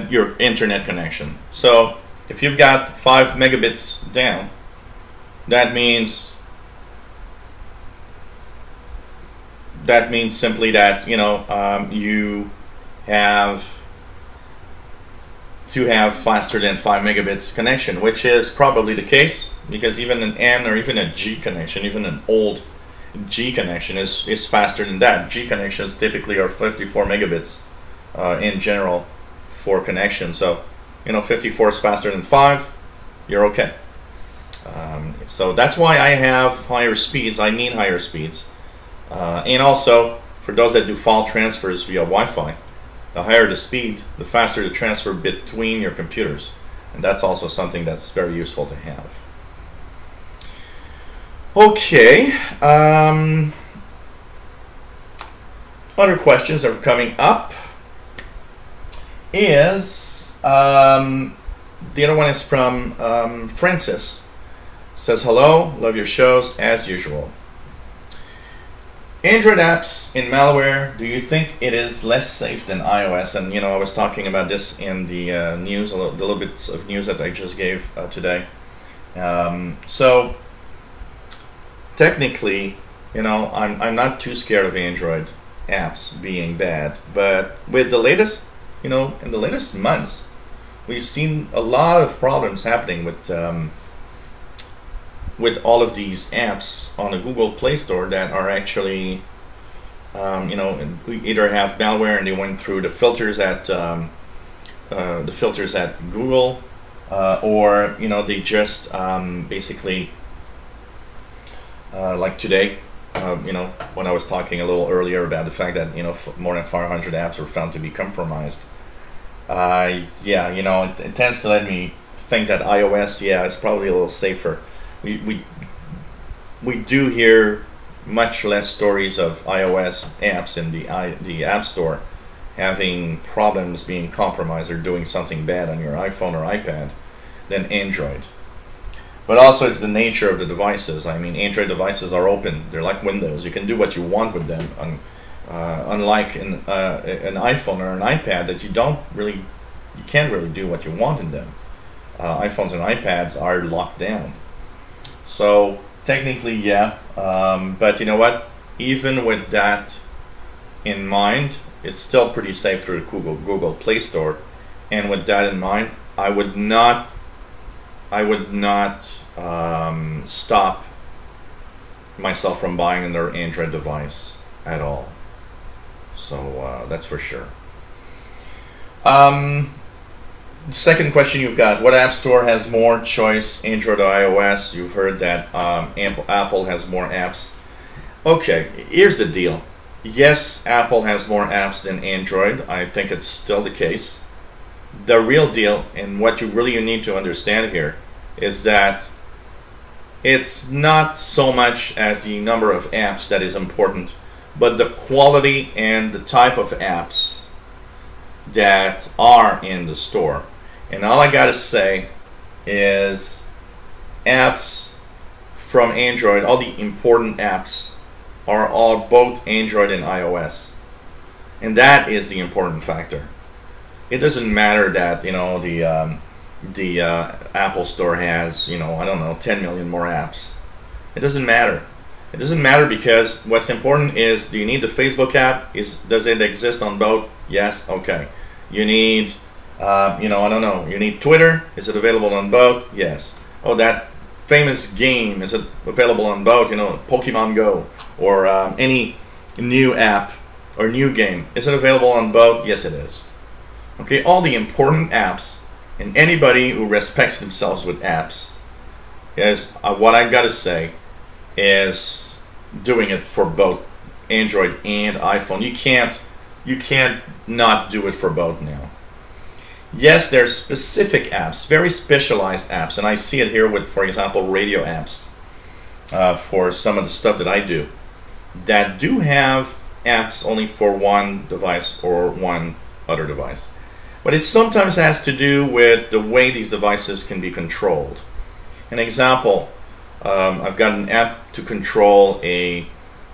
your internet connection. So, if you've got 5 megabits down, that means simply that you have to have faster than 5 megabits connection, which is probably the case because even an N or even a G connection, even an old G connection is faster than that. G connections typically are 54 megabits in general for connection. So 54 is faster than 5, you're okay. So that's why I have higher speeds. I need higher speeds. And also, for those that do file transfers via Wi-Fi, the higher the speed, the faster the transfer between your computers. And that's also something that's very useful to have. Okay. Other questions that are coming up is, the other one is from Francis. Says, hello, love your shows as usual. Android apps in malware, do you think it is less safe than iOS? And I was talking about this in the news, the little bits of news that I just gave today. So technically, I'm not too scared of Android apps being bad, but with the latest, in the latest months, we've seen a lot of problems happening with all of these apps on the Google Play Store that are actually, either have malware and they went through the filters at Google, or they just basically, like today, when I was talking a little earlier about the fact that more than 500 apps were found to be compromised. Yeah, it tends to let me think that iOS, is probably a little safer. We do hear much less stories of iOS apps in the App Store having problems being compromised or doing something bad on your iPhone or iPad than Android. But also it's the nature of the devices. I mean, Android devices are open. They're like Windows. You can do what you want with them. Unlike an iPhone or an iPad that you can't really do what you want in them. iPhones and iPads are locked down. So technically, yeah. But you know what? Even with that in mind, it's still pretty safe through the Google Play Store. And with that in mind, I would not stop myself from buying another Android device at all. So that's for sure. Second question you've got: what app store has more choice, Android or iOS? You've heard that Apple has more apps. Okay, here's the deal. Yes, Apple has more apps than Android. I think it's still the case. The real deal, and what you really need to understand here, is that it's not so much as the number of apps that is important, but the quality and the type of apps that are in the store. And all I gotta say is apps from Android, all the important apps are all both Android and iOS. And that is the important factor. It doesn't matter that, you know, the Apple Store has, you know, I don't know, 10 million more apps. It doesn't matter. It doesn't matter because what's important is, do you need the Facebook app? Does it exist on both? Yes, okay. You need, you know, I don't know, you need Twitter? Is it available on both? Yes. Oh, that famous game, is it available on both? You know, Pokemon Go or any new app or new game. Is it available on both? Yes, it is. Okay, all the important apps, and anybody who respects themselves with apps is, what I've got to say, is doing it for both Android and iPhone. You can't not do it for both now. Yes, there's specific apps, very specialized apps, and I see it here with, for example, radio apps for some of the stuff that I do, that do have apps only for one device or one other device. But it sometimes has to do with the way these devices can be controlled. An example, I've got an app to control a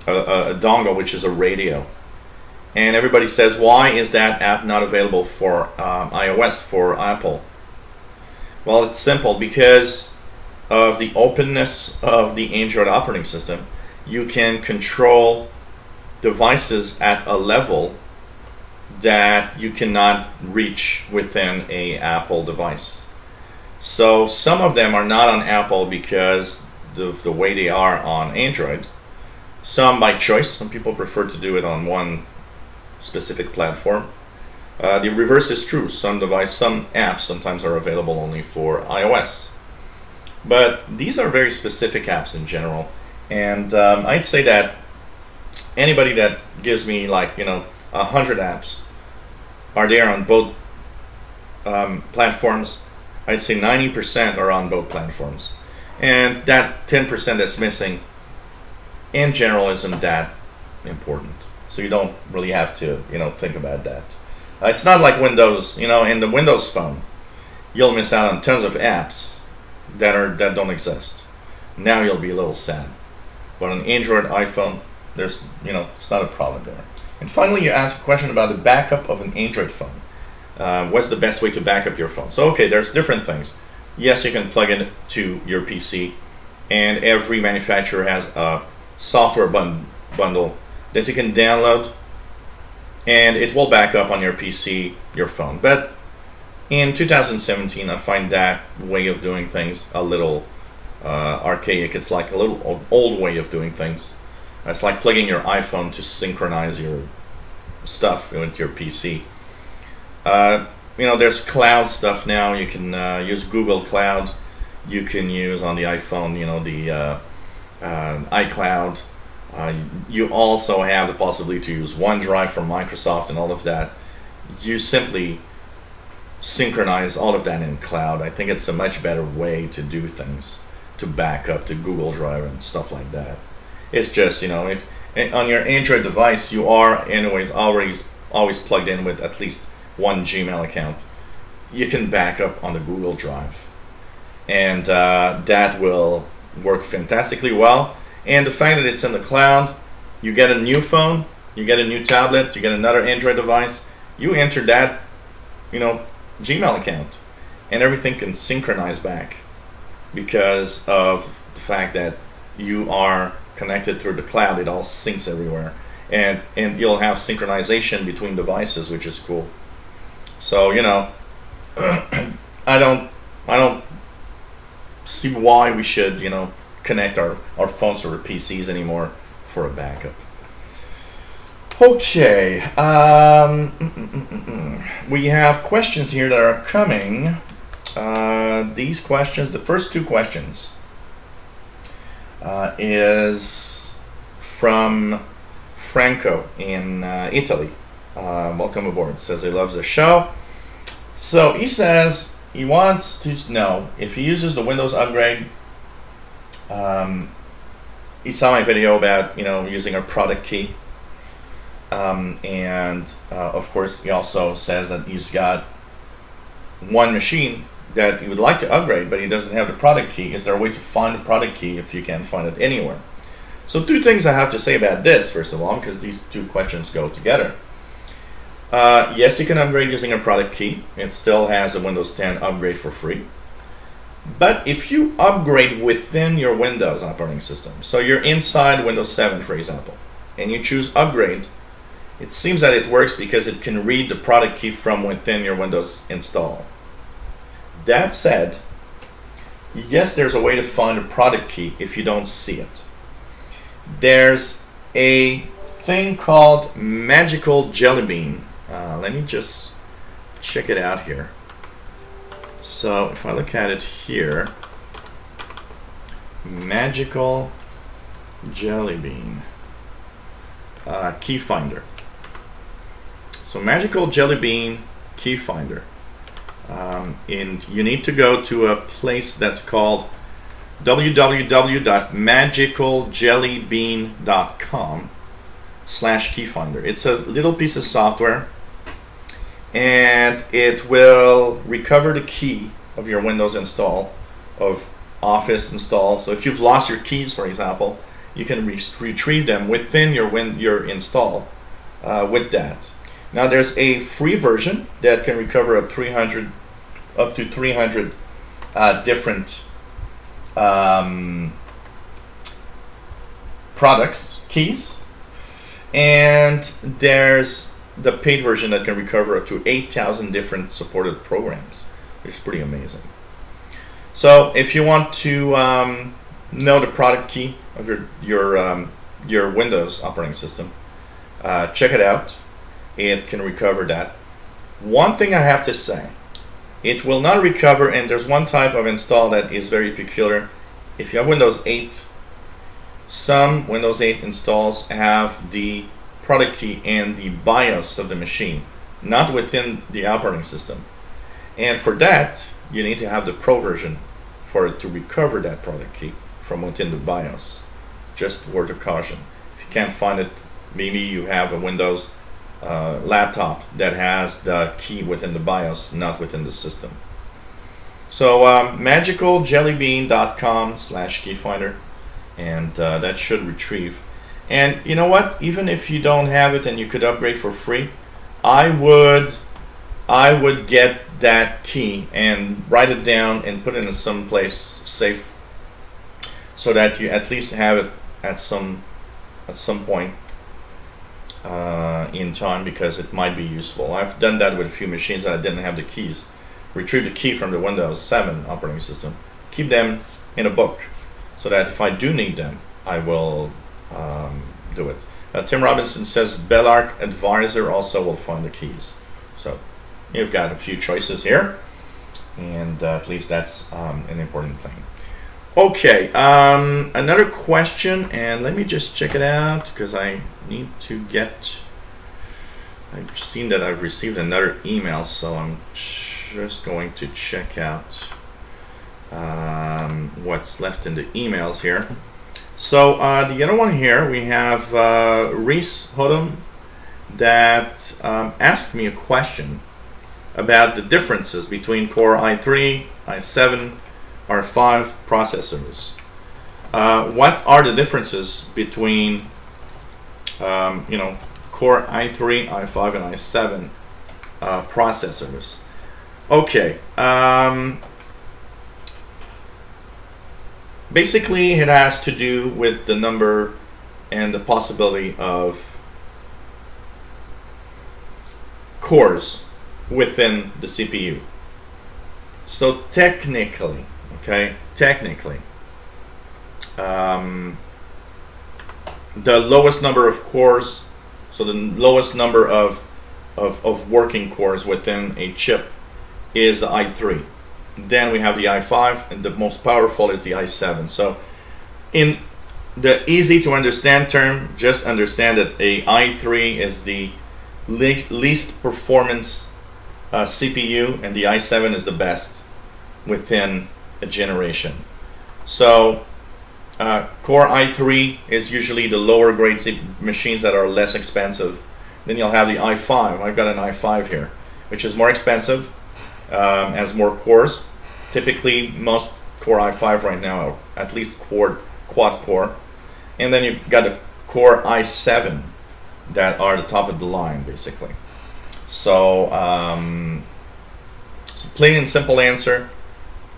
dongle, which is a radio. And everybody says, why is that app not available for iOS, for Apple? Well, it's simple. Because of the openness of the Android operating system, you can control devices at a level that you cannot reach within a Apple device. So some of them are not on Apple because of the way they are on Android. Some by choice. Some people prefer to do it on one specific platform. The reverse is true. Some apps sometimes are available only for iOS. But these are very specific apps in general. And I'd say that anybody that gives me, like, you know, 100 apps are there on both platforms, I'd say 90% are on both platforms. And that 10% that's missing, in general, isn't that important. So you don't really have to, you know, think about that. It's not like Windows. You know, in the Windows Phone, you'll miss out on tons of apps that don't exist. Now you'll be a little sad. But on Android, iPhone, there's, you know, it's not a problem there. And finally, you ask a question about the backup of an Android phone. What's the best way to back up your phone? So, okay, there's different things. Yes, you can plug it to your PC, and every manufacturer has a software bundle that you can download, and it will back up on your PC, your phone. But in 2017, I find that way of doing things a little archaic. It's like a little old way of doing things. It's like plugging your iPhone to synchronize your stuff with your PC. You know, there's cloud stuff now. You can use Google Cloud. You can use on the iPhone, you know, the iCloud. You also have the possibility to use OneDrive from Microsoft and all of that. You simply synchronize all of that in cloud. I think it's a much better way to do things, to back up to Google Drive and stuff like that. It's just, you know, if on your Android device you are anyways always always plugged in with at least one Gmail account, you can back up on the Google Drive. And that will work fantastically well. And the fact that it's in the cloud, you get a new phone, you get a new tablet, you get another Android device, you enter that, Gmail account, and everything can synchronize back because of the fact that you are connected through the cloud. It all syncs everywhere, and you'll have synchronization between devices, which is cool. So I don't see why we should connect our phones or PCs anymore for a backup. Okay, we have questions here that are coming. These questions, the first two questions, is from Franco in Italy. Welcome aboard. Says he loves the show. So he says he wants to know if he uses the Windows upgrade. He saw my video about using a product key. Of course, he also says that he's got one machine that he would like to upgrade, but he doesn't have the product key. Is there a way to find the product key if you can't find it anywhere? So two things I have to say about this, first of all, because these two questions go together. Yes, you can upgrade using a product key. It still has a Windows 10 upgrade for free. But if you upgrade within your Windows operating system, so you're inside Windows 7, for example, and you choose upgrade, it seems that it works because it can read the product key from within your Windows install. That said, yes, there's a way to find a product key if you don't see it. There's a thing called Magical Jelly Bean. Let me just check it out here. So if I look at it here, Magical Jelly Bean key finder. So Magical Jelly Bean key finder. And you need to go to a place that's called www.magicaljellybean.com/keyfinder. It's a little piece of software, and it will recover the key of your Windows install, of Office install. So if you've lost your keys, for example, you can retrieve them within your install with that. Now there's a free version that can recover up to 300 different products, keys, and there's the paid version that can recover up to 8,000 different supported programs, which is pretty amazing. So if you want to know the product key of your Windows operating system, check it out. It can recover that. One thing I have to say, it will not recover, and there's one type of install that is very peculiar. If you have Windows 8, some Windows 8 installs have the product key and the BIOS of the machine, not within the operating system. And for that, you need to have the Pro version for it to recover that product key from within the BIOS. Just word of caution. If you can't find it, maybe you have a Windows laptop that has the key within the BIOS, not within the system. So magicaljellybean.com/keyfinder, and that should retrieve. And you know what? Even if you don't have it and you could upgrade for free, I would get that key and write it down and put it in some place safe, so that you at least have it at some point in time, because it might be useful. I've done that with a few machines that I didn't have the keys. Retrieve the key from the Windows 7 operating system, keep them in a book, so that if I do need them, I will do it. Tim Robinson says Bellark Advisor also will find the keys. So you've got a few choices here, and at least that's an important thing. Okay, another question, and let me just check it out because I need to get. I've seen that I've received another email, so I'm just going to check out what's left in the emails here. So the other one here, we have Reese Hodom that asked me a question about the differences between Core i3, i7, R5 processors. What are the differences between Core i3, i5, and i7 processors? Okay. Basically, it has to do with the number and the possibility of cores within the CPU. So technically, the lowest number of cores, so the lowest number of working cores within a chip is the i3. Then we have the i5, and the most powerful is the i7. So in the easy to understand term, just understand that a i3 is the least performance CPU, and the i7 is the best within a generation. So Core i3 is usually the lower grade machines that are less expensive. Then you'll have the i5. I've got an i5 here, which is more expensive, has more cores. Typically, most Core i5 right now are at least quad core. And then you've got the Core i7 that are the top of the line, basically. So, plain and simple answer.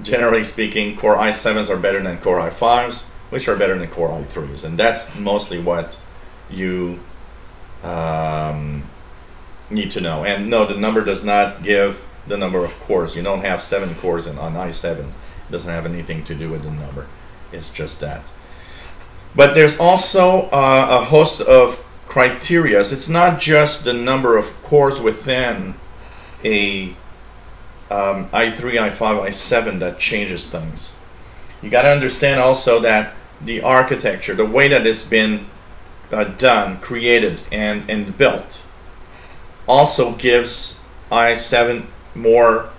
Generally speaking, Core i7s are better than Core i5s, which are better than Core i3s. And that's mostly what you need to know. And no, the number does not give the number of cores. You don't have 7 cores on i7. It doesn't have anything to do with the number. It's just that. But there's also a host of criteria. It's not just the number of cores within a i3, i5, i7 that changes things. You got to understand also that the architecture, the way that it's been done, created, and built, also gives i7 more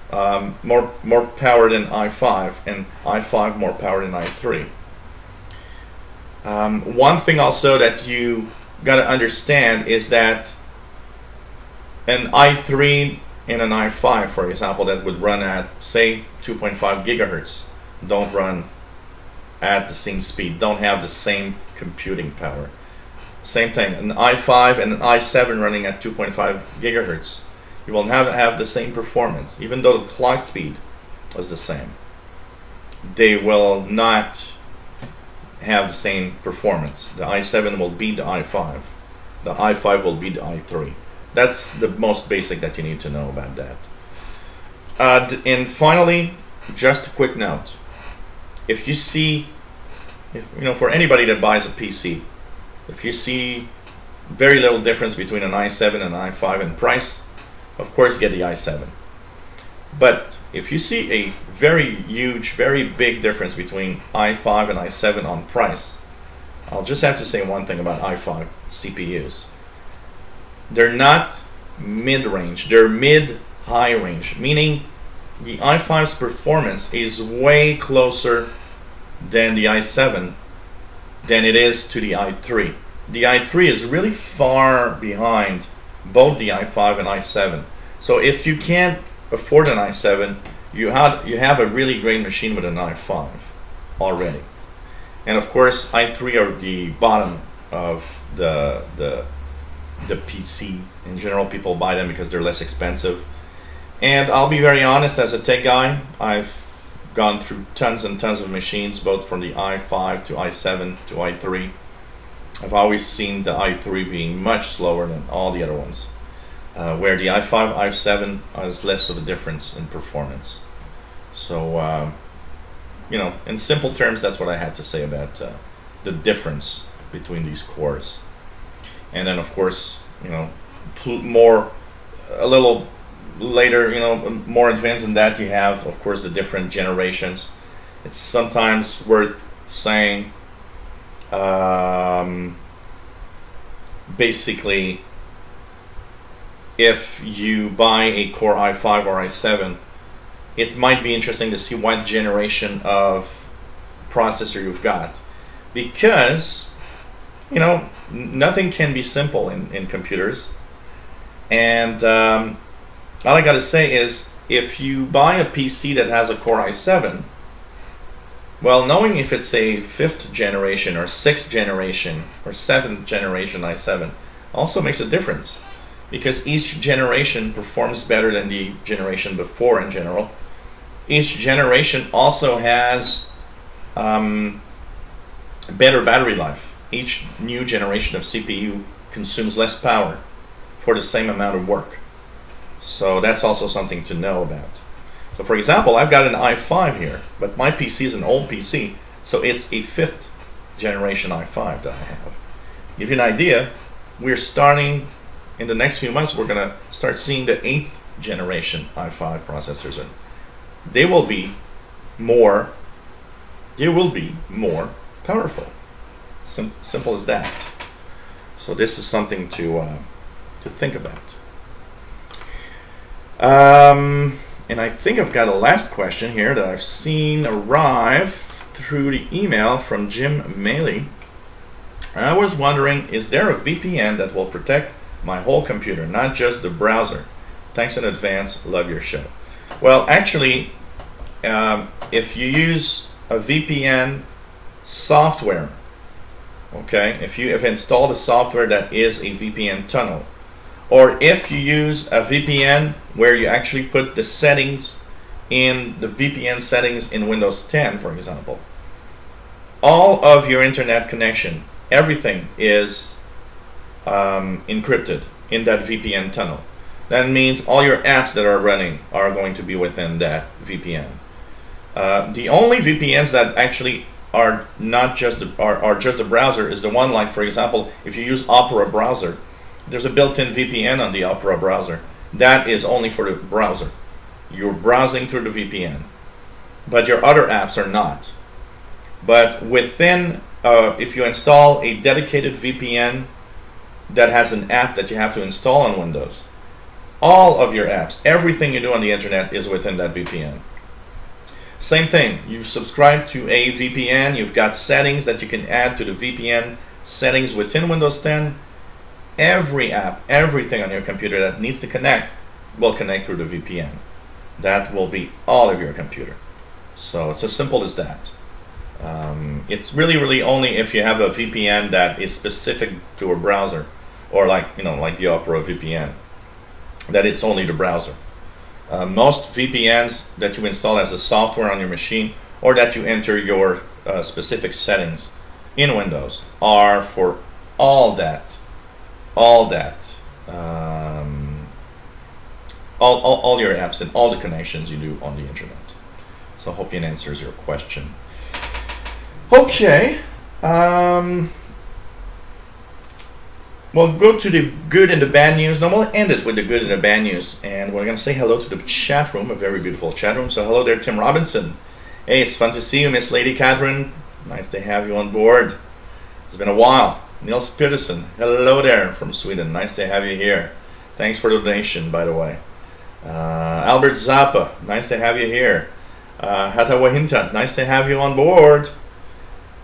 power than i5, and i5 more power than i3. One thing also that you got to understand is that an i3 and an i5, for example, that would run at, say, 2.5 gigahertz, don't run at the same speed, don't have the same computing power. Same thing, an i5 and an i7 running at 2.5 gigahertz, you will have the same performance, even though the clock speed was the same. They will not have the same performance. The i7 will beat the i5. The i5 will beat the i3. That's the most basic that you need to know about that. And finally, just a quick note. If you see, for anybody that buys a PC, if you see very little difference between an i7 and an i5 in price, of course get the i7. But if you see a very huge, very big difference between i5 and i7 on price, I'll just have to say one thing about i5 CPUs. They're not mid-range, they're mid-high range, meaning the i5's performance is way closer than the i7 than it is to the i3. The i3 is really far behind both the i5 and i7. So if you can't afford an i7, you have a really great machine with an i5 already. And of course, i3 are the bottom of the PC. In general, people buy them because they're less expensive. And I'll be very honest, as a tech guy, I've gone through tons and tons of machines, both from the i5 to i7 to i3. I've always seen the i3 being much slower than all the other ones, where the i5, i7 has less of a difference in performance. So, in simple terms, that's what I had to say about the difference between these cores. And then, of course, a little later, more advanced than that, you have, of course, the different generations. It's sometimes worth saying, basically, if you buy a Core i5 or i7, it might be interesting to see what generation of processor you've got, because you know, nothing can be simple in computers. And all I gotta say is, if you buy a PC that has a Core i7, well, knowing if it's a 5th generation or 6th generation or 7th generation i7 also makes a difference, because each generation performs better than the generation before in general. Each generation also has better battery life. Each new generation of CPU consumes less power for the same amount of work. So that's also something to know about. So for example, I've got an i5 here, but my PC is an old PC, so it's a 5th generation i5 that I have. Give you an idea, we're starting, in the next few months, we're going to start seeing the 8th generation i5 processors, and they will be more powerful. Simple as that. So this is something to think about. And I think I've got a last question here that I've seen arrive through the email from Jim Maley. I was wondering, is there a VPN that will protect my whole computer, not just the browser? Thanks in advance, love your show. Well, actually, if you use a VPN software, okay, if you have installed a software that is a VPN tunnel, or if you use a VPN where you actually put the settings in the VPN settings in Windows 10, for example, all of your internet connection, everything is encrypted in that VPN tunnel. That means all your apps that are running are going to be within that VPN. The only VPNs that actually are not just are just the browser is the one, like for example, if you use Opera browser, there's a built-in VPN on the Opera browser. That is only for the browser. You're browsing through the VPN, but your other apps are not. But within, if you install a dedicated VPN that has an app that you have to install on Windows, all of your apps, everything you do on the internet is within that VPN. Same thing, you subscribe to a VPN, you've got settings that you can add to the VPN settings within Windows 10. Every app, everything on your computer that needs to connect will connect through the VPN. That will be all of your computer. So it's as simple as that. It's really only if you have a VPN that is specific to a browser, or like, you know, like the Opera VPN, that it's only the browser. Most VPNs that you install as a software on your machine, or that you enter your specific settings in Windows, are for all your apps and all the connections you do on the internet. So I hope it answers your question. Okay, we'll go to the good and the bad news. No, we'll end it with the good and the bad news, and we're gonna say hello to the chat room, a very beautiful chat room. So hello there, Tim Robinson. Hey, it's fun to see you, Miss Lady Catherine. Nice to have you on board. It's been a while. Nils Peterson, hello there from Sweden. Nice to have you here. Thanks for the donation, by the way. Albert Zappa, nice to have you here. Hata Wahinta, nice to have you on board.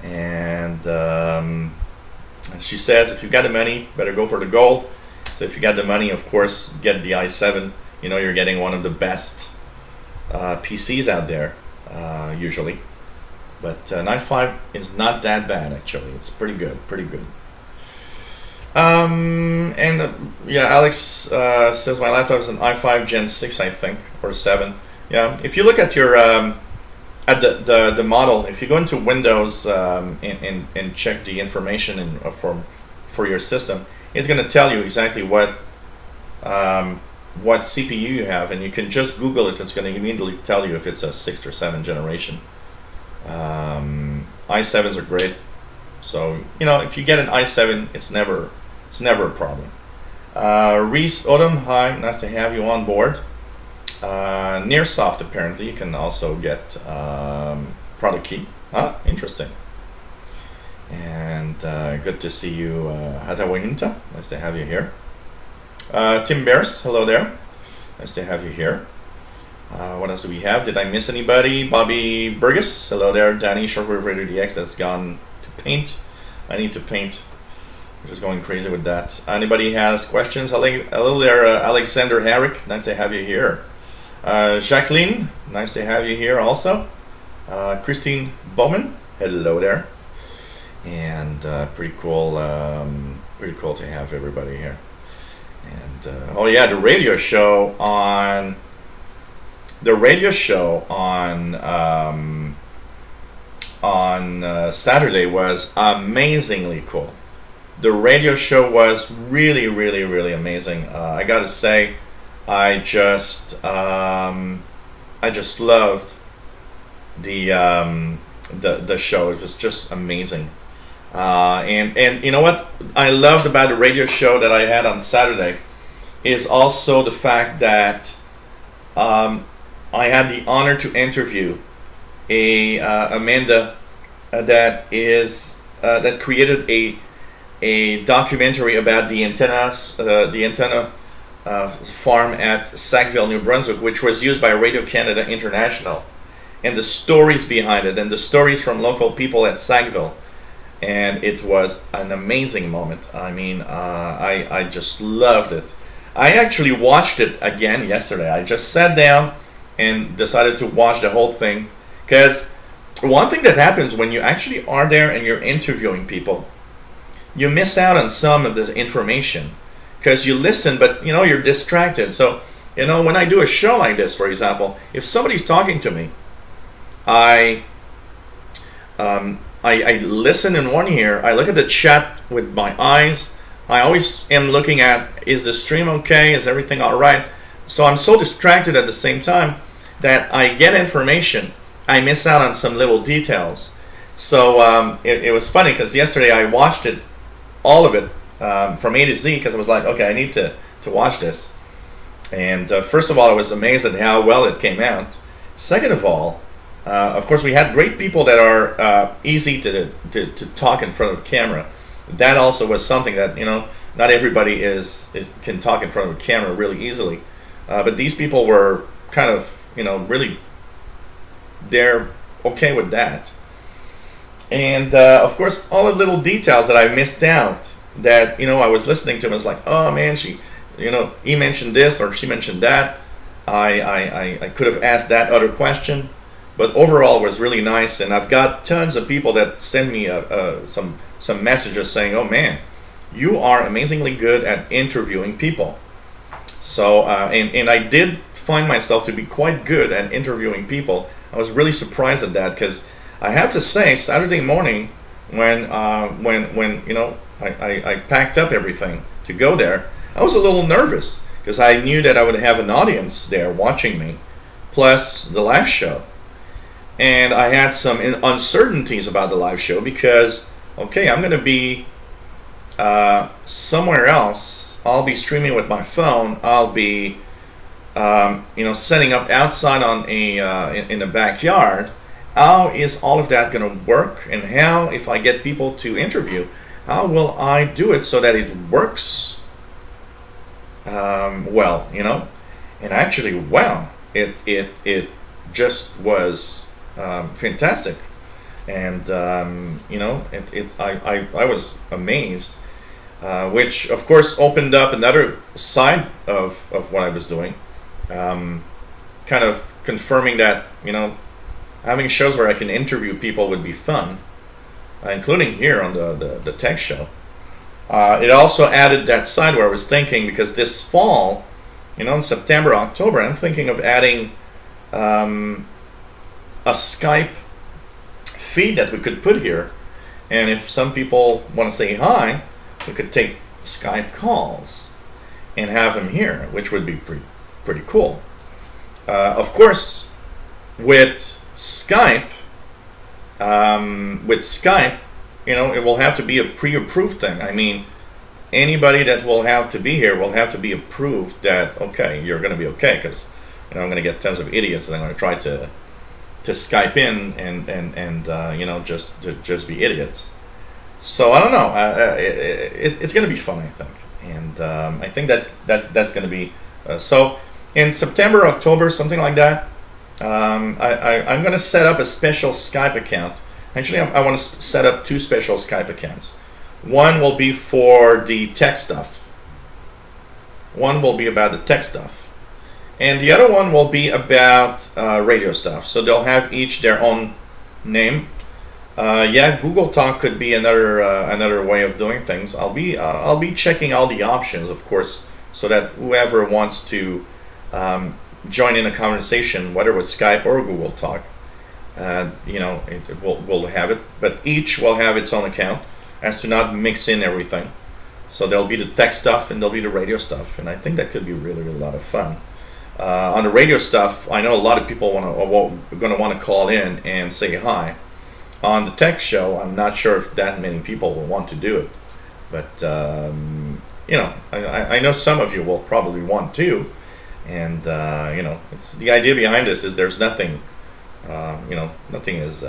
And she says, if you've got the money, better go for the gold. So if you got the money, of course, get the i7. You know, you're getting one of the best PCs out there, usually. But an i5 is not that bad, actually. It's pretty good, yeah, Alex says my laptop is an i5 Gen 6, I think, or 7. Yeah, if you look at your at the model, if you go into Windows and check the information for your system, it's going to tell you exactly what CPU you have, and you can just Google it. It's going to immediately tell you if it's a 6th or 7th generation. i7s are great. So, you know, if you get an i7, it's never a problem. Reese Odom, hi, nice to have you on board. Nearsoft, apparently, you can also get product key. Ah, interesting. And good to see you, Hata Wahinta. Nice to have you here. Tim Bears, hello there. Nice to have you here. What else do we have? Did I miss anybody? Bobby Burgess, hello there. Danny, Shortwave Radio DX, that's gone to paint. I need to paint Just going crazy with that. Anybody has questions? Hello there, Alexander Herrick. Nice to have you here. Jacqueline, nice to have you here also. Christine Bowman, hello there. And pretty cool to have everybody here. And oh yeah, the radio show on Saturday was amazingly cool. The radio show was really, really, really amazing. I gotta say, I just loved the show. It was just amazing. And you know what I loved about the radio show that I had on Saturday is also the fact that I had the honor to interview Amanda that created a documentary about the antenna farm at Sackville, New Brunswick, which was used by Radio Canada International, and the stories behind it and the stories from local people at Sackville. And it was an amazing moment. I mean, I just loved it. I actually watched it again yesterday. I just sat down and decided to watch the whole thing, because one thing that happens when you actually are there and you're interviewing people, you miss out on some of the information because you listen, but you know, you're distracted. So, you know, when I do a show like this, for example, if somebody's talking to me, I listen in one ear, I look at the chat with my eyes. I always am looking at, is the stream okay? Is everything all right? So I'm so distracted at the same time that I get information. I miss out on some little details. So it was funny because yesterday I watched it, all of it, from A to Z, because I was like, okay, I need to watch this. And first of all, I was amazed at how well it came out. Second of all, of course, we had great people that are easy to talk in front of a camera. That also was something that, you know, not everybody can talk in front of a camera really easily. But these people were kind of, you know, really, they're okay with that. And of course, all the little details that I missed out, that, you know, I was listening to, and was like, oh man, he mentioned this or she mentioned that. I could have asked that other question. But overall, it was really nice, and I've got tons of people that send me some messages saying, "Oh man, you are amazingly good at interviewing people." So, and I did find myself to be quite good at interviewing people. I was really surprised at that, because I have to say, Saturday morning, when you know, I packed up everything to go there, I was a little nervous because I knew that I would have an audience there watching me, plus the live show. And I had some uncertainties about the live show because, okay, I'm going to be somewhere else. I'll be streaming with my phone. I'll be, you know, setting up outside on in the backyard. How is all of that going to work? And how, if I get people to interview, how will I do it so that it works well, you know? And actually, well, it just was fantastic, and you know, I was amazed, which of course opened up another side of what I was doing, kind of confirming that, you know, having shows where I can interview people would be fun, including here on the tech show. It also added that side where I was thinking, because this fall, you know, in September, October, I'm thinking of adding a Skype feed that we could put here, and if some people want to say hi, we could take Skype calls and have them here, which would be pretty cool. Of course, with Skype, you know, it will have to be a pre-approved thing. I mean, anybody that will have to be here will have to be approved that, okay, you're going to be okay, because, you know, I'm going to get tons of idiots and I'm going to try to Skype in and you know, just be idiots. So I don't know. It's going to be fun, I think, and I think that's going to be so. In September, October, something like that, I'm going to set up a special Skype account. Actually, I want to set up 2 special Skype accounts. One will be for the tech stuff. One will be about the tech stuff. And the other one will be about radio stuff. So they'll have each their own name. Yeah, Google Talk could be another way of doing things. I'll be checking all the options, of course, so that whoever wants to join in a conversation, whether with Skype or Google Talk, you know, it will have it. But each will have its own account, as to not mix in everything. So there'll be the tech stuff and there'll be the radio stuff, and I think that could be really, really a lot of fun. On the radio stuff, I know a lot of people are going to want to call in and say hi. On the tech show, I'm not sure if that many people will want to do it, but you know, I know some of you will probably want to, and you know, it's the idea behind this is there's nothing, you know, nothing is,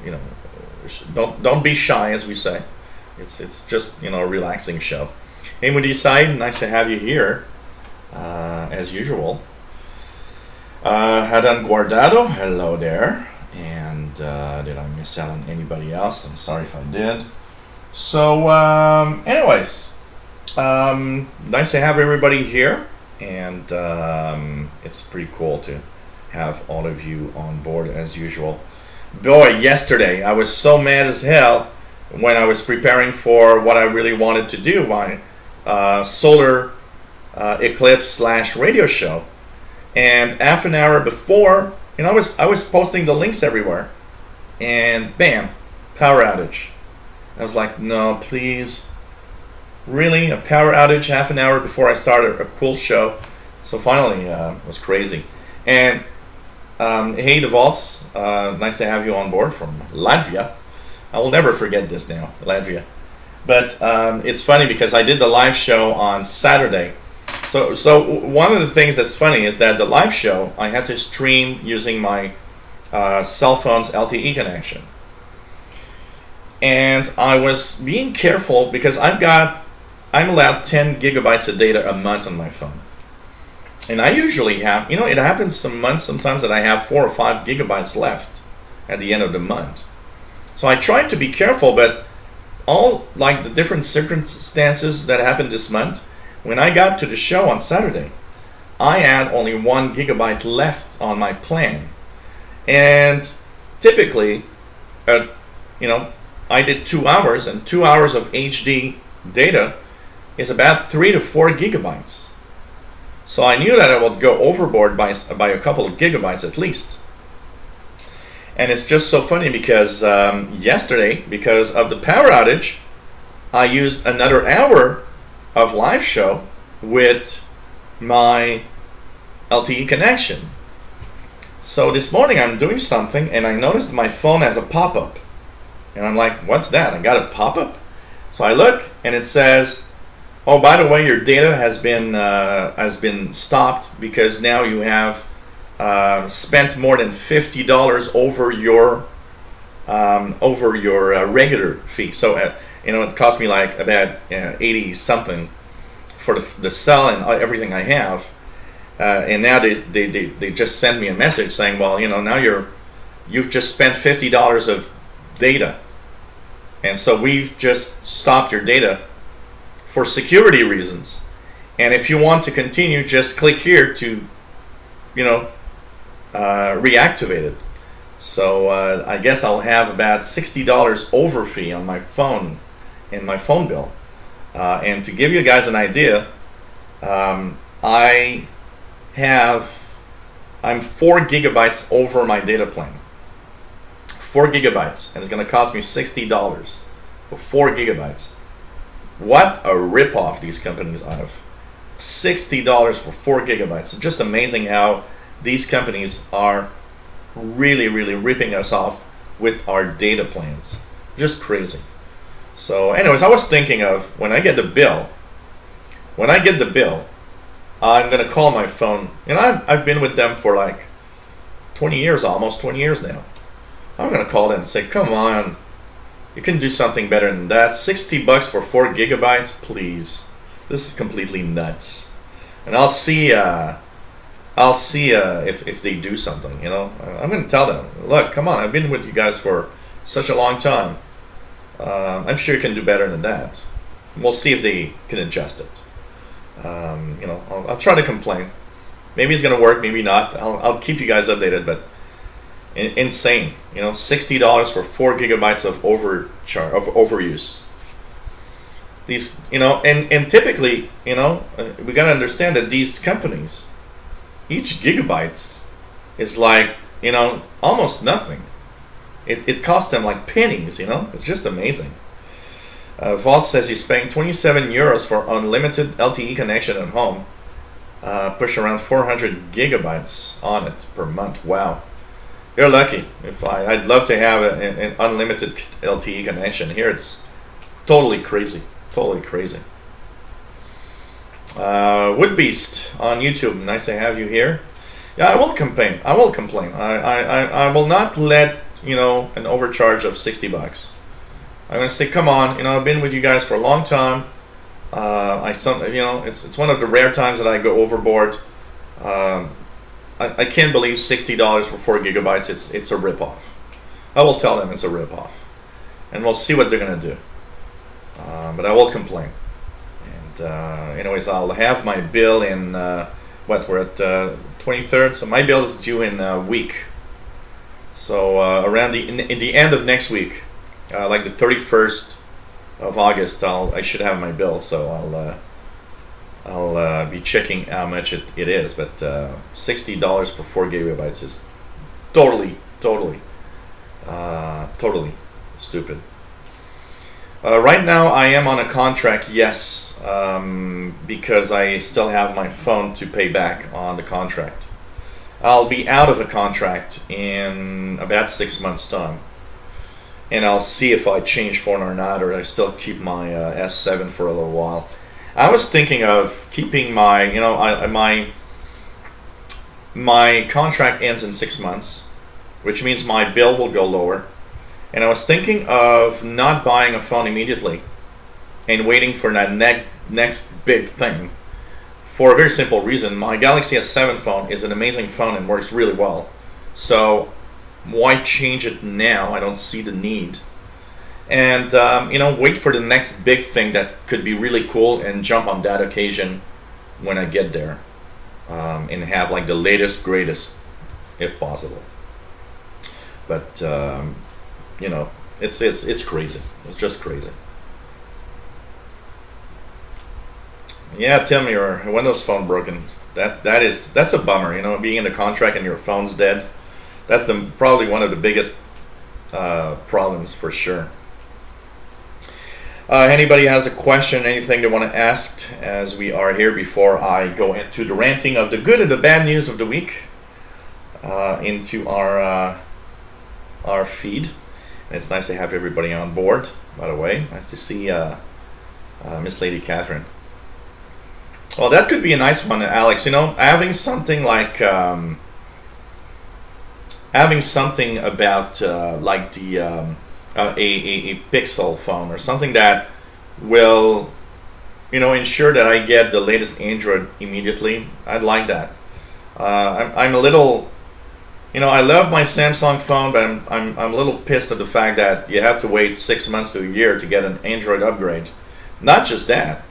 you know, don't be shy, as we say. It's just, you know, a relaxing show. Hey, Moody Side, nice to have you here, as usual. Hadan Guardado, hello there. And did I miss out on anybody else? I'm sorry if I did. So anyways, nice to have everybody here, and it's pretty cool to have all of you on board as usual. Boy, yesterday I was so mad as hell when I was preparing for what I really wanted to do, my solar eclipse / radio show, and half an hour before, you know, I was posting the links everywhere, and bam, power outage. I was like, no, please, really, a power outage half an hour before I started a cool show? So finally, it was crazy. And hey, the Vaults, nice to have you on board from Latvia. I will never forget this now, Latvia. But it's funny because I did the live show on Saturday. So one of the things that's funny is that the live show, I had to stream using my cell phone's LTE connection. And I was being careful because I'm allowed 10 gigabytes of data a month on my phone. And I usually have, you know, it happens some months sometimes that I have 4 or 5 gigabytes left at the end of the month. So I tried to be careful, but all like the different circumstances that happened this month, when I got to the show on Saturday, I had only 1 gigabyte left on my plan. And typically, you know, I did 2 hours, and 2 hours of HD data is about 3 to 4 gigabytes. So I knew that I would go overboard by a couple of gigabytes at least. And it's just so funny because yesterday, because of the power outage, I used another hour of live show with my LTE connection. So this morning I'm doing something and I noticed my phone has a pop-up, and I'm like, what's that? I got a pop-up? So I look and it says, oh, by the way, your data has been stopped because now you have spent more than $50 over your regular fee. So you know, it cost me like about 80 something for the cell and everything I have, and now they just send me a message saying, well, you know, now you've just spent $50 of data, and so we've just stopped your data for security reasons, and if you want to continue, just click here to, you know, reactivate it. So I guess I'll have about $60 over fee on my phone, in my phone bill. And to give you guys an idea, I'm 4 gigabytes over my data plan. 4 gigabytes, and it's going to cost me $60 for 4 gigabytes. What a ripoff these companies have. $60 for 4 gigabytes. It's just amazing how these companies are really, really ripping us off with our data plans. Just crazy. So anyways, I was thinking of when I get the bill, I'm going to call my phone. And I've been with them for like 20 years, almost 20 years now. I'm going to call them and say, come on, you can do something better than that. 60 bucks for 4 gigabytes, please. This is completely nuts. And I'll see if they do something, you know. I'm going to tell them, look, come on, I've been with you guys for such a long time. I'm sure you can do better than that. We'll see if they can adjust it. You know, I'll try to complain. Maybe it's gonna work, maybe not. I'll keep you guys updated, but insane. You know, $60 for 4 gigabytes of overuse. These, you know, and typically, you know, we gotta understand that these companies, each gigabytes is like, you know, almost nothing. It costs them like pennies, you know. It's just amazing. Vault says he's paying 27 euros for unlimited LTE connection at home. Push around 400 gigabytes on it per month. Wow, you're lucky. If I'd love to have an unlimited LTE connection. Here it's totally crazy, totally crazy. Woodbeast on YouTube, nice to have you here. Yeah, I will complain. I will complain. I will not let, you know, an overcharge of 60 bucks. I'm gonna say, come on, you know, I've been with you guys for a long time. You know, it's one of the rare times that I go overboard. I can't believe $60 for 4 gigabytes. It's a ripoff. I will tell them it's a ripoff, and we'll see what they're gonna do. But I will complain. And anyways, I'll have my bill in what, we're at 23rd, so my bill is due in a week. So around in the end of next week, like the 31st of August, I should have my bill. So I'll be checking how much it is. But $60 for 4 gigabytes is totally stupid. Right now I am on a contract, yes, because I still have my phone to pay back on the contract. I'll be out of a contract in about 6 months' time, and I'll see if I change phone or not, or I still keep my S7 for a little while. I was thinking of keeping my, you know, my contract ends in 6 months, which means my bill will go lower. And I was thinking of not buying a phone immediately and waiting for that next big thing, for a very simple reason. My Galaxy S7 phone is an amazing phone and works really well. So why change it now? I don't see the need. And you know, wait for the next big thing that could be really cool and jump on that occasion when I get there, and have like the latest, greatest, if possible. But you know, it's crazy. It's just crazy. Yeah, Tim, your Windows phone broken. That's a bummer. You know, being in a contract and your phone's dead. That's probably one of the biggest problems for sure. Anybody has a question, anything they want to ask as we are here before I go into the ranting of the good and the bad news of the week into our feed. And it's nice to have everybody on board, by the way. Nice to see Miss Lady Catherine. Well, that could be a nice one, Alex. You know, having something like having something about like the a Pixel phone or something that will, you know, ensure that I get the latest Android immediately. I'd like that. I'm a little, you know, I love my Samsung phone, but I'm a little pissed at the fact that you have to wait 6 months to a year to get an Android upgrade. Not just that,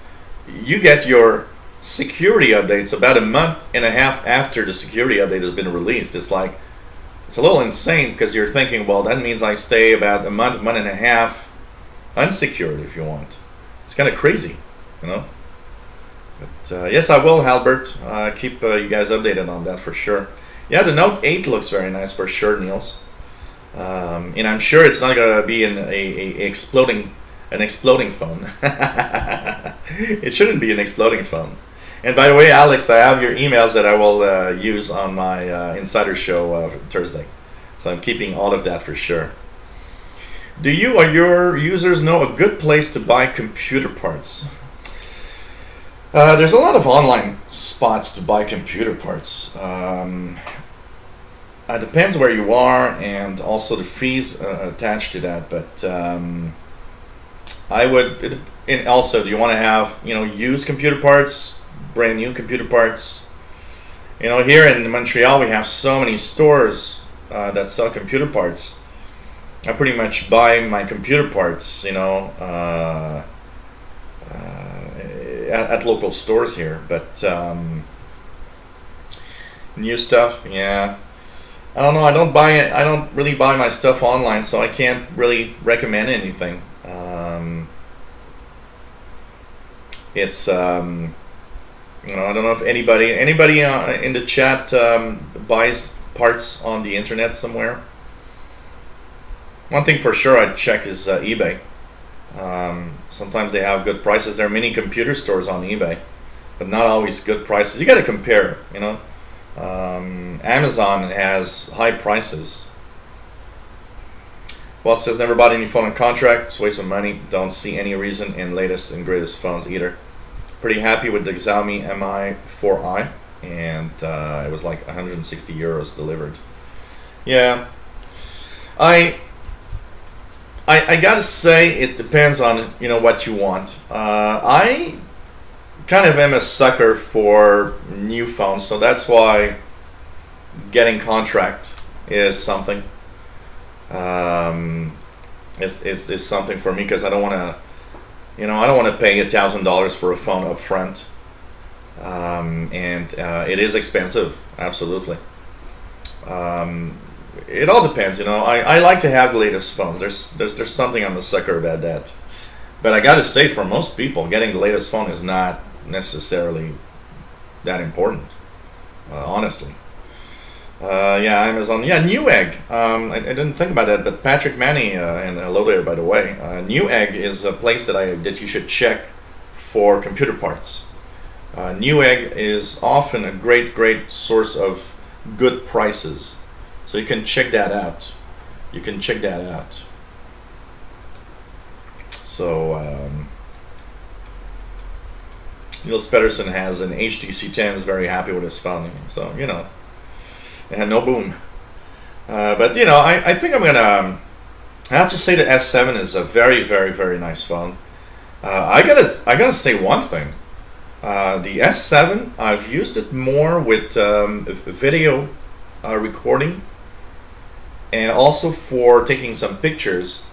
you get your security updates about a month and a half after the security update has been released. It's like, it's a little insane, because you're thinking, well, that means I stay about a month and a half unsecured if you want. It's kind of crazy, you know. But yes, I will, Halbert. Keep you guys updated on that for sure. Yeah, the Note 8 looks very nice for sure, Niels. And I'm sure it's not gonna be an exploding phone. It shouldn't be an exploding phone. And by the way, Alex, I have your emails that I will use on my Insider Show Thursday. So I'm keeping all of that for sure. Do you or your users know a good place to buy computer parts? There's a lot of online spots to buy computer parts. It depends where you are and also the fees attached to that. But I would, and also, do you want to have, you know, used computer parts, brand new computer parts? You know, here in Montreal we have so many stores that sell computer parts. I pretty much buy my computer parts, you know, at local stores here. But new stuff, yeah. I don't know. I don't buy it. I don't really buy my stuff online, so I can't really recommend anything. It's you know, I don't know if anybody in the chat buys parts on the internet somewhere. One thing for sure I check is eBay. Sometimes they have good prices. There are many computer stores on eBay, but not always good prices. You got to compare, you know. Amazon has high prices. Well, it says never bought any phone on contract. It's a waste of money. Don't see any reason in latest and greatest phones either. Pretty happy with the Xiaomi Mi 4i, and it was like 160 euros delivered. Yeah, I gotta say it depends on, you know, what you want. I kind of am a sucker for new phones, so that's why getting contract is something. Is something for me, because I don't want to, you know, I don't want to pay $1,000 for a phone up front, and it is expensive, absolutely. It all depends, you know. I like to have the latest phones. There's something I'm a sucker about that. But I gotta say, for most people, getting the latest phone is not necessarily that important, honestly. Yeah, Amazon. Yeah, Newegg. I didn't think about that, but Patrick Manny, and hello there, by the way. Newegg is a place that you should check for computer parts. Newegg is often a great source of good prices, so you can check that out. You can check that out. So Niels Pedersen has an HTC 10. Is very happy with his phone. So, you know. And no boom. But, you know, I think I'm gonna. I have to say the S7 is a very nice phone. I gotta say one thing. The S7, I've used it more with video recording, and also for taking some pictures.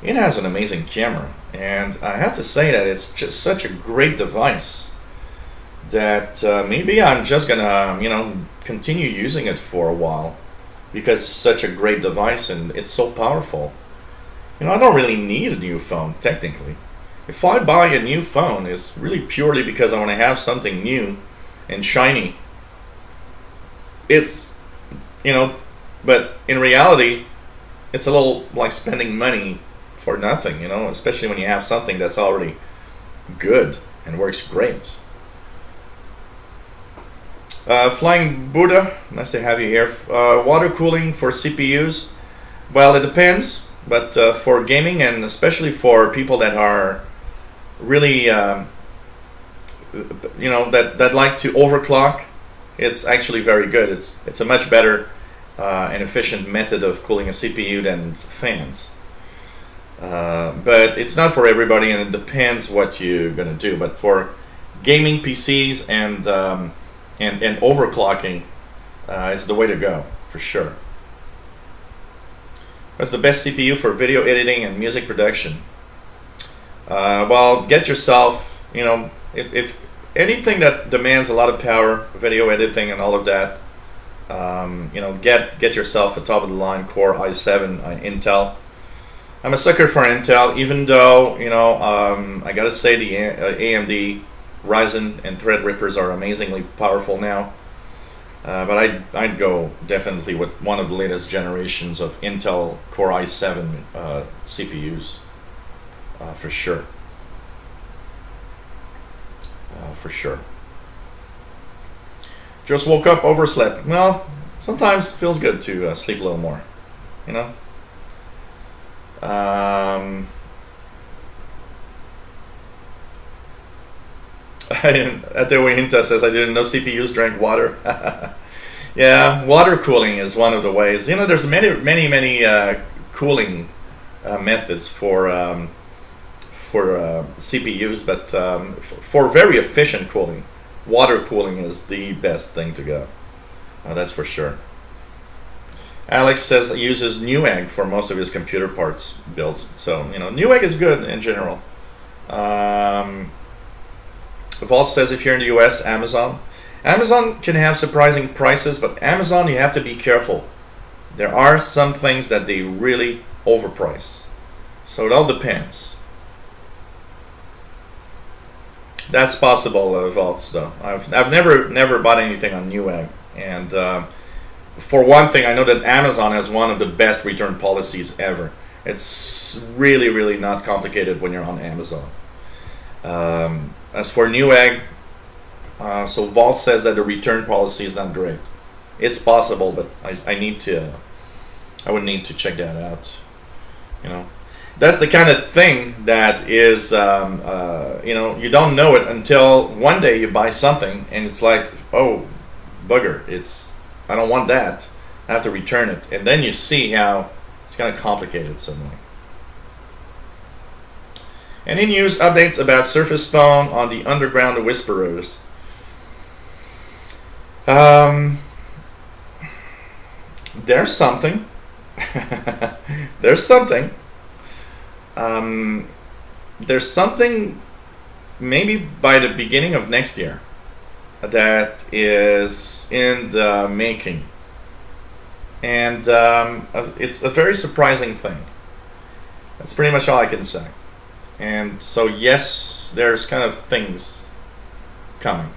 It has an amazing camera, and I have to say that it's just such a great device that maybe I'm just gonna, you know, continue using it for a while, because it's such a great device and it's so powerful. You know, I don't really need a new phone technically. If I buy a new phone, it's really purely because I want to have something new and shiny. It's, you know, but in reality, it's a little like spending money for nothing, you know, especially when you have something that's already good and works great. Flying Buddha, nice to have you here. Water cooling for CPUs. Well, it depends, but for gaming, and especially for people that are really, you know, that like to overclock, it's actually very good. It's a much better and efficient method of cooling a CPU than fans. But it's not for everybody, and it depends what you're gonna do. But for gaming PCs and overclocking, is the way to go, for sure. What's the best CPU for video editing and music production? Well, get yourself, you know, if anything that demands a lot of power, video editing and all of that, you know, get yourself a top of the line Core i7 Intel. I'm a sucker for Intel, even though, you know, I gotta say the AMD Ryzen and Threadrippers are amazingly powerful now, but I'd go definitely with one of the latest generations of Intel Core i7 CPUs, for sure. For sure. Just woke up, overslept. Well, sometimes it feels good to sleep a little more, you know. Ateo Hinta says, I didn't know CPUs drank water. Yeah, water cooling is one of the ways. You know, there's many cooling methods for CPUs, but for very efficient cooling, water cooling is the best thing to go. That's for sure. Alex says he uses Newegg for most of his computer parts builds. So, you know, Newegg is good in general. Vault says if you're in the US, Amazon. Amazon can have surprising prices, but Amazon, you have to be careful. There are some things that they really overprice. So it all depends. That's possible, Vaults, though. I've never bought anything on Newegg. And for one thing, I know that Amazon has one of the best return policies ever. It's really, really not complicated when you're on Amazon. As for Newegg, so Vault says that the return policy is not great. It's possible, but I would need to check that out. You know, that's the kind of thing that is, you know, you don't know it until one day you buy something and it's like, oh, bugger, I don't want that. I have to return it, and then you see how it's kind of complicated suddenly. Any news updates about Surface Phone on the Underground Whisperers? There's something. There's something. There's something maybe by the beginning of next year that is in the making. And it's a very surprising thing. That's pretty much all I can say. And so yes, there's kind of things coming.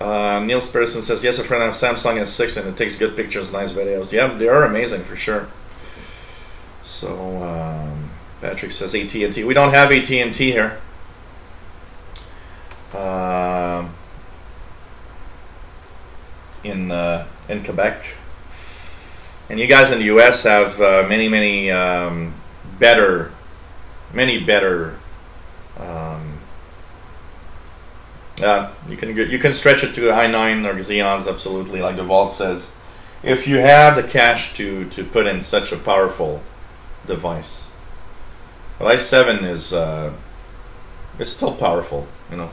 Neil Spurson says, yes, a friend of Samsung S6 and it takes good pictures, nice videos. Yeah, they are amazing for sure. So Patrick says AT&T. We don't have AT&T here. In Quebec. And you guys in the US have many better you can stretch it to i9 or Xeons, absolutely, like the Vault says, if you have the cash to put in such a powerful device. Well, i7 is it's still powerful, you know,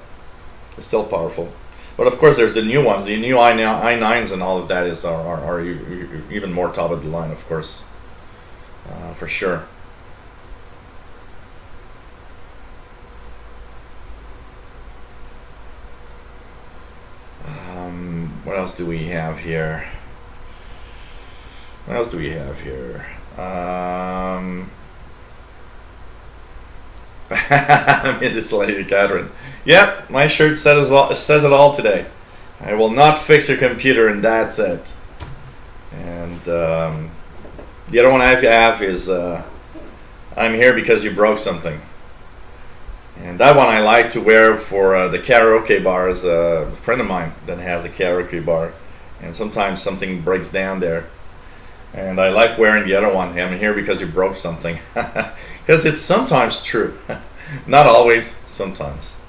it's still powerful. But of course, there's the new ones, the new i9s, and all of that are even more top of the line, of course, for sure. What else do we have here? What else do we have here? This lady, Catherine. Yep, my shirt says it all today. I will not fix your computer, and that's it. And the other one I have is I'm here because you broke something. And that one I like to wear for the karaoke bars. A friend of mine that has a karaoke bar, and sometimes something breaks down there. And I like wearing the other one. I'm here because you broke something. Because it's sometimes true. Not always, sometimes.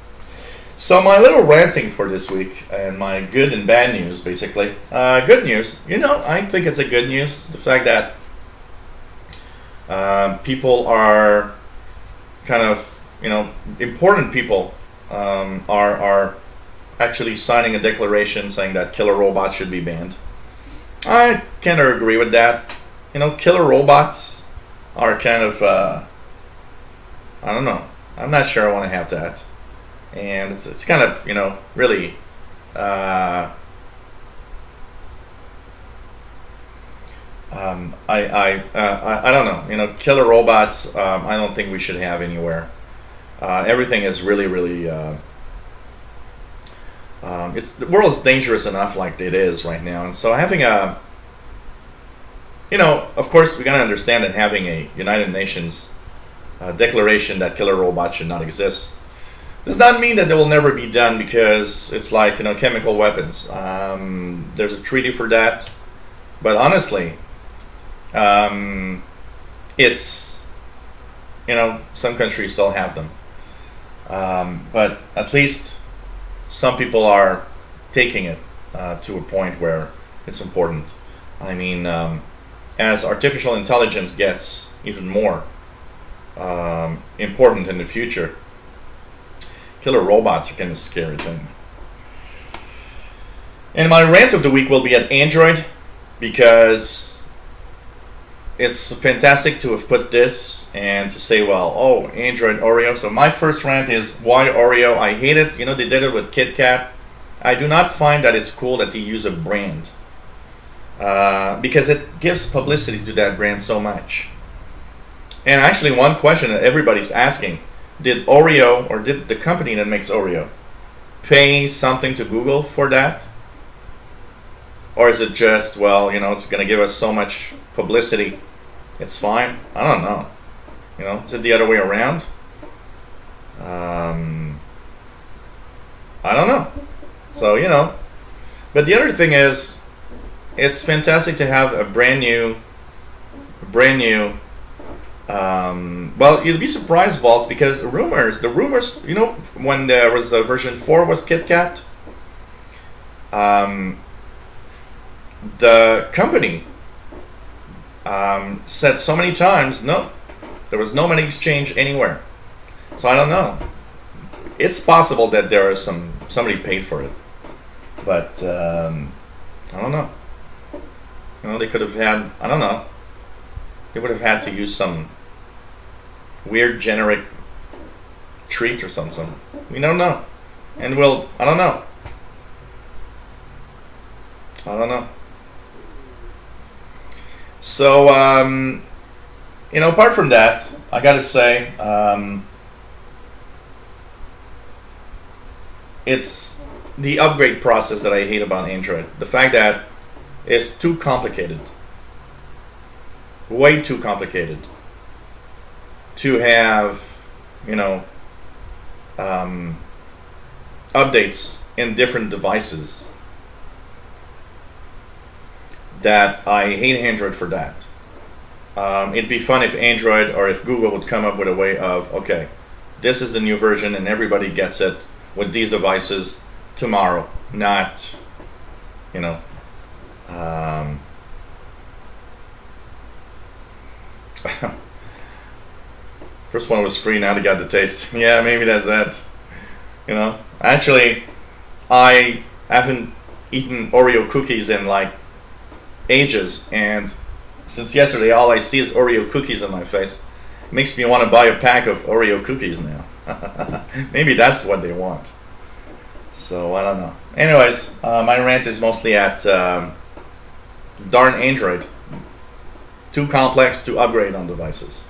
So my little ranting for this week, and my good and bad news, basically. Good news, you know, I think it's a good news. The fact that people are kind of, you know, important people are actually signing a declaration saying that killer robots should be banned. I kind of agree with that. You know, killer robots are kind of, I don't know. I'm not sure I want to have that. And it's kind of, you know, really, I don't know. You know, killer robots, I don't think we should have anywhere. Everything is really, really, the world is dangerous enough like it is right now. And so having a, you know, of course we got to understand that having a United Nations declaration that killer robots should not exist does not mean that they will never be done, because it's like, you know, chemical weapons. There's a treaty for that. But honestly, it's, you know, some countries still have them. But at least some people are taking it to a point where it's important. I mean, as artificial intelligence gets even more important in the future, killer robots are kind of a scary thing. And my rant of the week will be at Android. because it's fantastic to have put this and to say, well, oh, Android Oreo. So my first rant is, why Oreo? I hate it. You know, they did it with Kit Kat. I do not find that it's cool that they use a brand, because it gives publicity to that brand so much. And actually, one question that everybody's asking, did Oreo, or did the company that makes Oreo, pay something to Google for that? Or is it just, well, you know, it's going to give us so much publicity, it's fine? I don't know. You know, is it the other way around? I don't know. So, you know. But the other thing is, it's fantastic to have a brand new, well, you'd be surprised, Vaults, because the rumors, you know, when there was version 4 was Kit Kat, the company said so many times, no, there was no money exchange anywhere. So I don't know. It's possible that there is somebody paid for it, but I don't know. You know, they could have had, I don't know. They would have had to use some weird generic treat or something. We don't know. And we'll, I don't know. I don't know. So, you know, apart from that, I gotta say, it's the upgrade process that I hate about Android. The fact that it's too complicated. Way too complicated to have, you know, updates in different devices. That I hate Android for that. It'd be fun if Android or if Google would come up with a way of, okay, this is the new version and everybody gets it with these devices tomorrow, not, you know, first one was free, now they got the taste. Yeah, maybe that's that. You know, actually, I haven't eaten Oreo cookies in like ages, and since yesterday all I see is Oreo cookies on my face. It makes me want to buy a pack of Oreo cookies now. Maybe that's what they want. So I don't know. Anyways, my rant is mostly at darn Android. Too complex to upgrade on devices.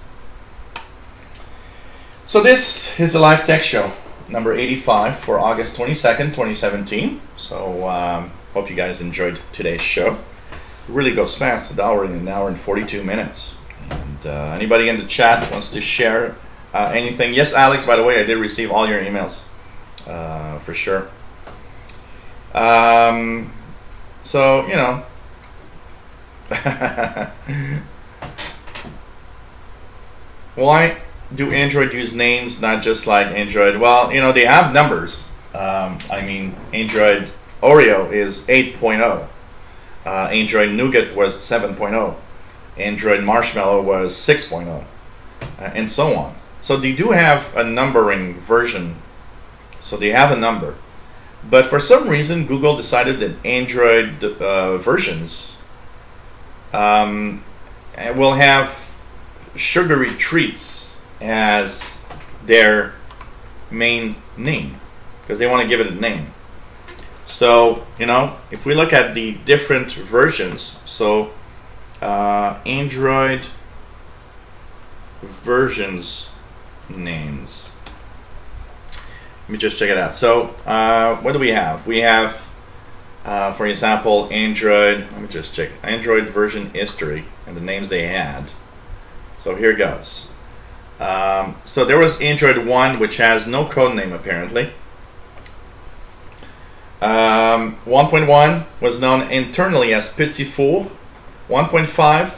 So this is the live tech show number 85 for August 22nd, 2017. So hope you guys enjoyed today's show. It really goes fast, an hour and 42 minutes. And anybody in the chat wants to share anything? Yes, Alex, by the way, I did receive all your emails, for sure. So, you know, why do Android use names, not just like Android? Well, you know, they have numbers. I mean, Android Oreo is 8.0. Android Nougat was 7.0. Android Marshmallow was 6.0. And so on. So they do have a numbering version. So they have a number. But for some reason, Google decided that Android versions will have sugary treats as their main name, because they want to give it a name. So, you know, if we look at the different versions, so Android versions names. Let me just check it out. So, what do we have? We have, for example, Android. Let me just check Android version history and the names they had. So here goes. So there was Android 1, which has no code name apparently. 1.1 was known internally as Petit Four. 1.5.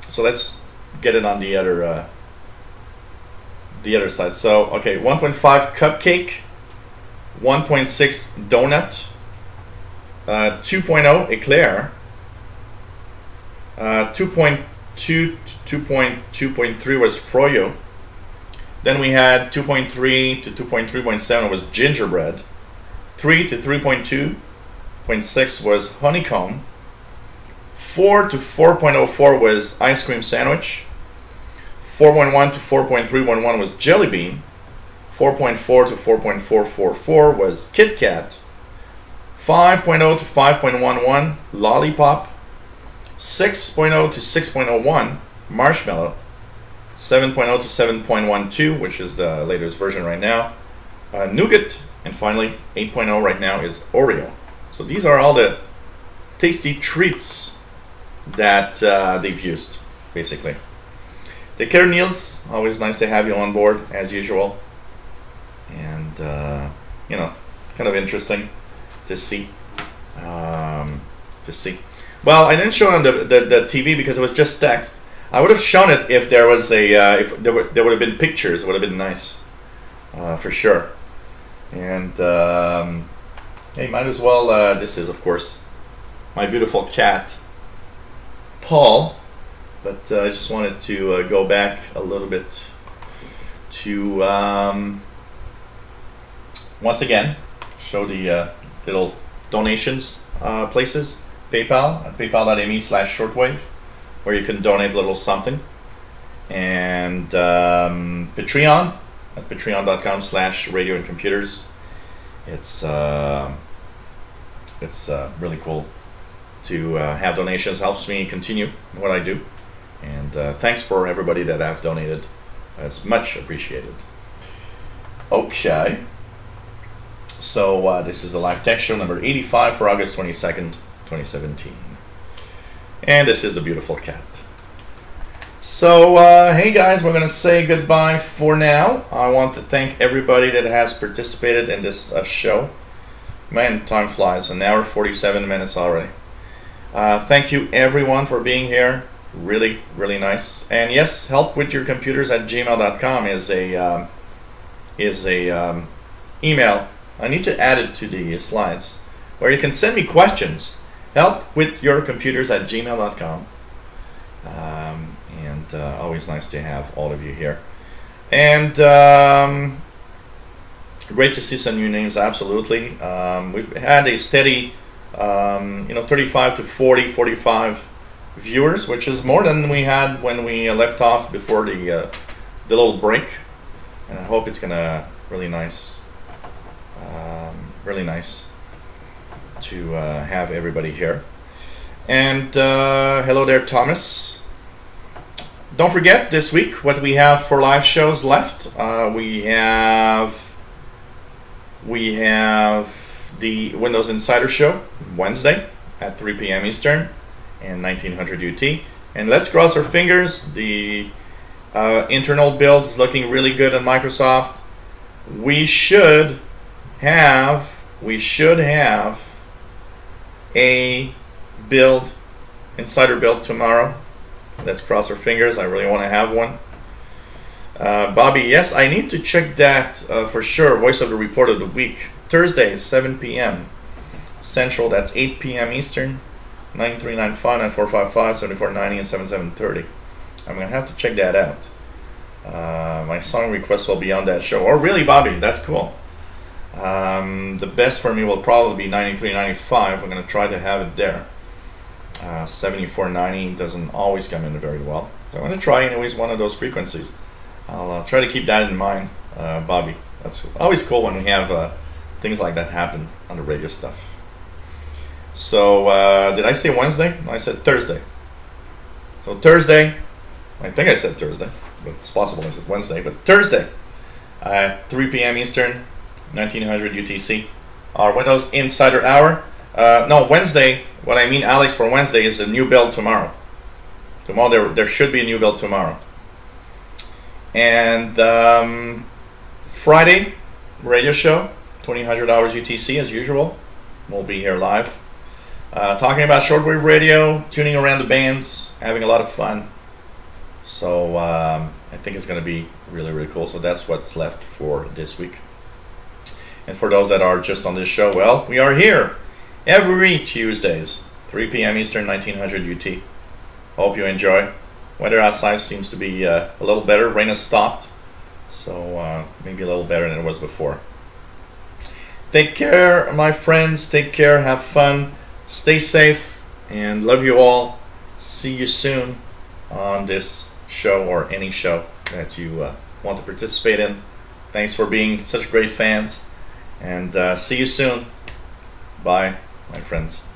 So let's get it on the other side. So okay, 1.5 Cupcake, 1.6 Donut, 2.0 Eclair, 2.2 to 2.3 was Froyo. Then we had 2.3 to 2.3.7 was Gingerbread. 3 to 3.2 4.6 was honeycomb. 4 to 4.04 was ice cream sandwich. 4.1 to 4.311 was jelly bean. 4.4 to 4.444 was Kit Kat. 5.0 to 5.11 lollipop. 6.0 to 6.01 marshmallow. 7.0 to 7.12, which is the latest version right now, nougat, and finally 8.0 right now is Oreo. So these are all the tasty treats that they've used, basically. Take care, Niels. Always nice to have you on board, as usual. And, you know, kind of interesting to see. Well, I didn't show it on the TV because it was just text. I would have shown it if there was a if there would have been pictures. It would have been nice, for sure. And hey, might as well. This is, of course, my beautiful cat, Paul. But I just wanted to go back a little bit to once again show the little donations places. PayPal at paypal.me/shortwave. Where you can donate a little something, and Patreon at patreon.com/radio and computers. It's really cool to have donations. Helps me continue what I do, and thanks for everybody that have donated. It's much appreciated. Okay, so this is the live tech show number 85 for August 22nd, 2017. And this is the beautiful cat. So, hey guys, we're going to say goodbye for now. I want to thank everybody that has participated in this show. Man, time flies. An hour, 47 minutes already. Thank you everyone for being here. Really, really nice. And yes, help with your computers at gmail.com is a email. I need to add it to the slides where you can send me questions. Help with your computers at gmail.com. And always nice to have all of you here. And great to see some new names, absolutely. We've had a steady, 35 to 40, 45 viewers, which is more than we had when we left off before the little break. And I hope it's gonna really nice to have everybody here. And hello there, Thomas. Don't forget this week what we have for live shows left. We have the Windows Insider Show Wednesday at 3 p.m. Eastern and 1900 UT. And let's cross our fingers. The internal build is looking really good on Microsoft. We should have a insider build tomorrow. Let's cross our fingers. I really want to have one. Bobby, yes, I need to check that for sure. Voice of the Report of the Week. Thursday, 7 p.m. Central. That's 8 p.m. Eastern. 9395, 9455, 7490, and 7730. I'm going to have to check that out. My song request will be on that show. Oh, really, Bobby? That's cool. The best for me will probably be 9395. I'm going to try to have it there. 7490 doesn't always come in very well. So I'm going to try anyways one of those frequencies. I'll try to keep that in mind, Bobby. That's always cool when we have things like that happen on the radio stuff. So, did I say Wednesday? No, I said Thursday. So Thursday, I think I said Thursday, but it's possible I said Wednesday, but Thursday, 3 p.m. Eastern, 1900 UTC, our Windows Insider Hour. No, Wednesday, what I mean, Alex, for Wednesday is a new build tomorrow. Tomorrow, there should be a new build tomorrow. And Friday, radio show, 2000 hours UTC as usual. We'll be here live. Talking about shortwave radio, tuning around the bands, having a lot of fun. So I think it's going to be really, really cool. So that's what's left for this week. And for those that are just on this show, well, we are here every Tuesdays, 3 p.m. Eastern, 1900 UT. Hope you enjoy. Weather outside seems to be a little better. Rain has stopped, so maybe a little better than it was before. Take care, my friends. Take care. Have fun. Stay safe. And love you all. See you soon on this show or any show that you want to participate in. Thanks for being such great fans. And see you soon. Bye, my friends.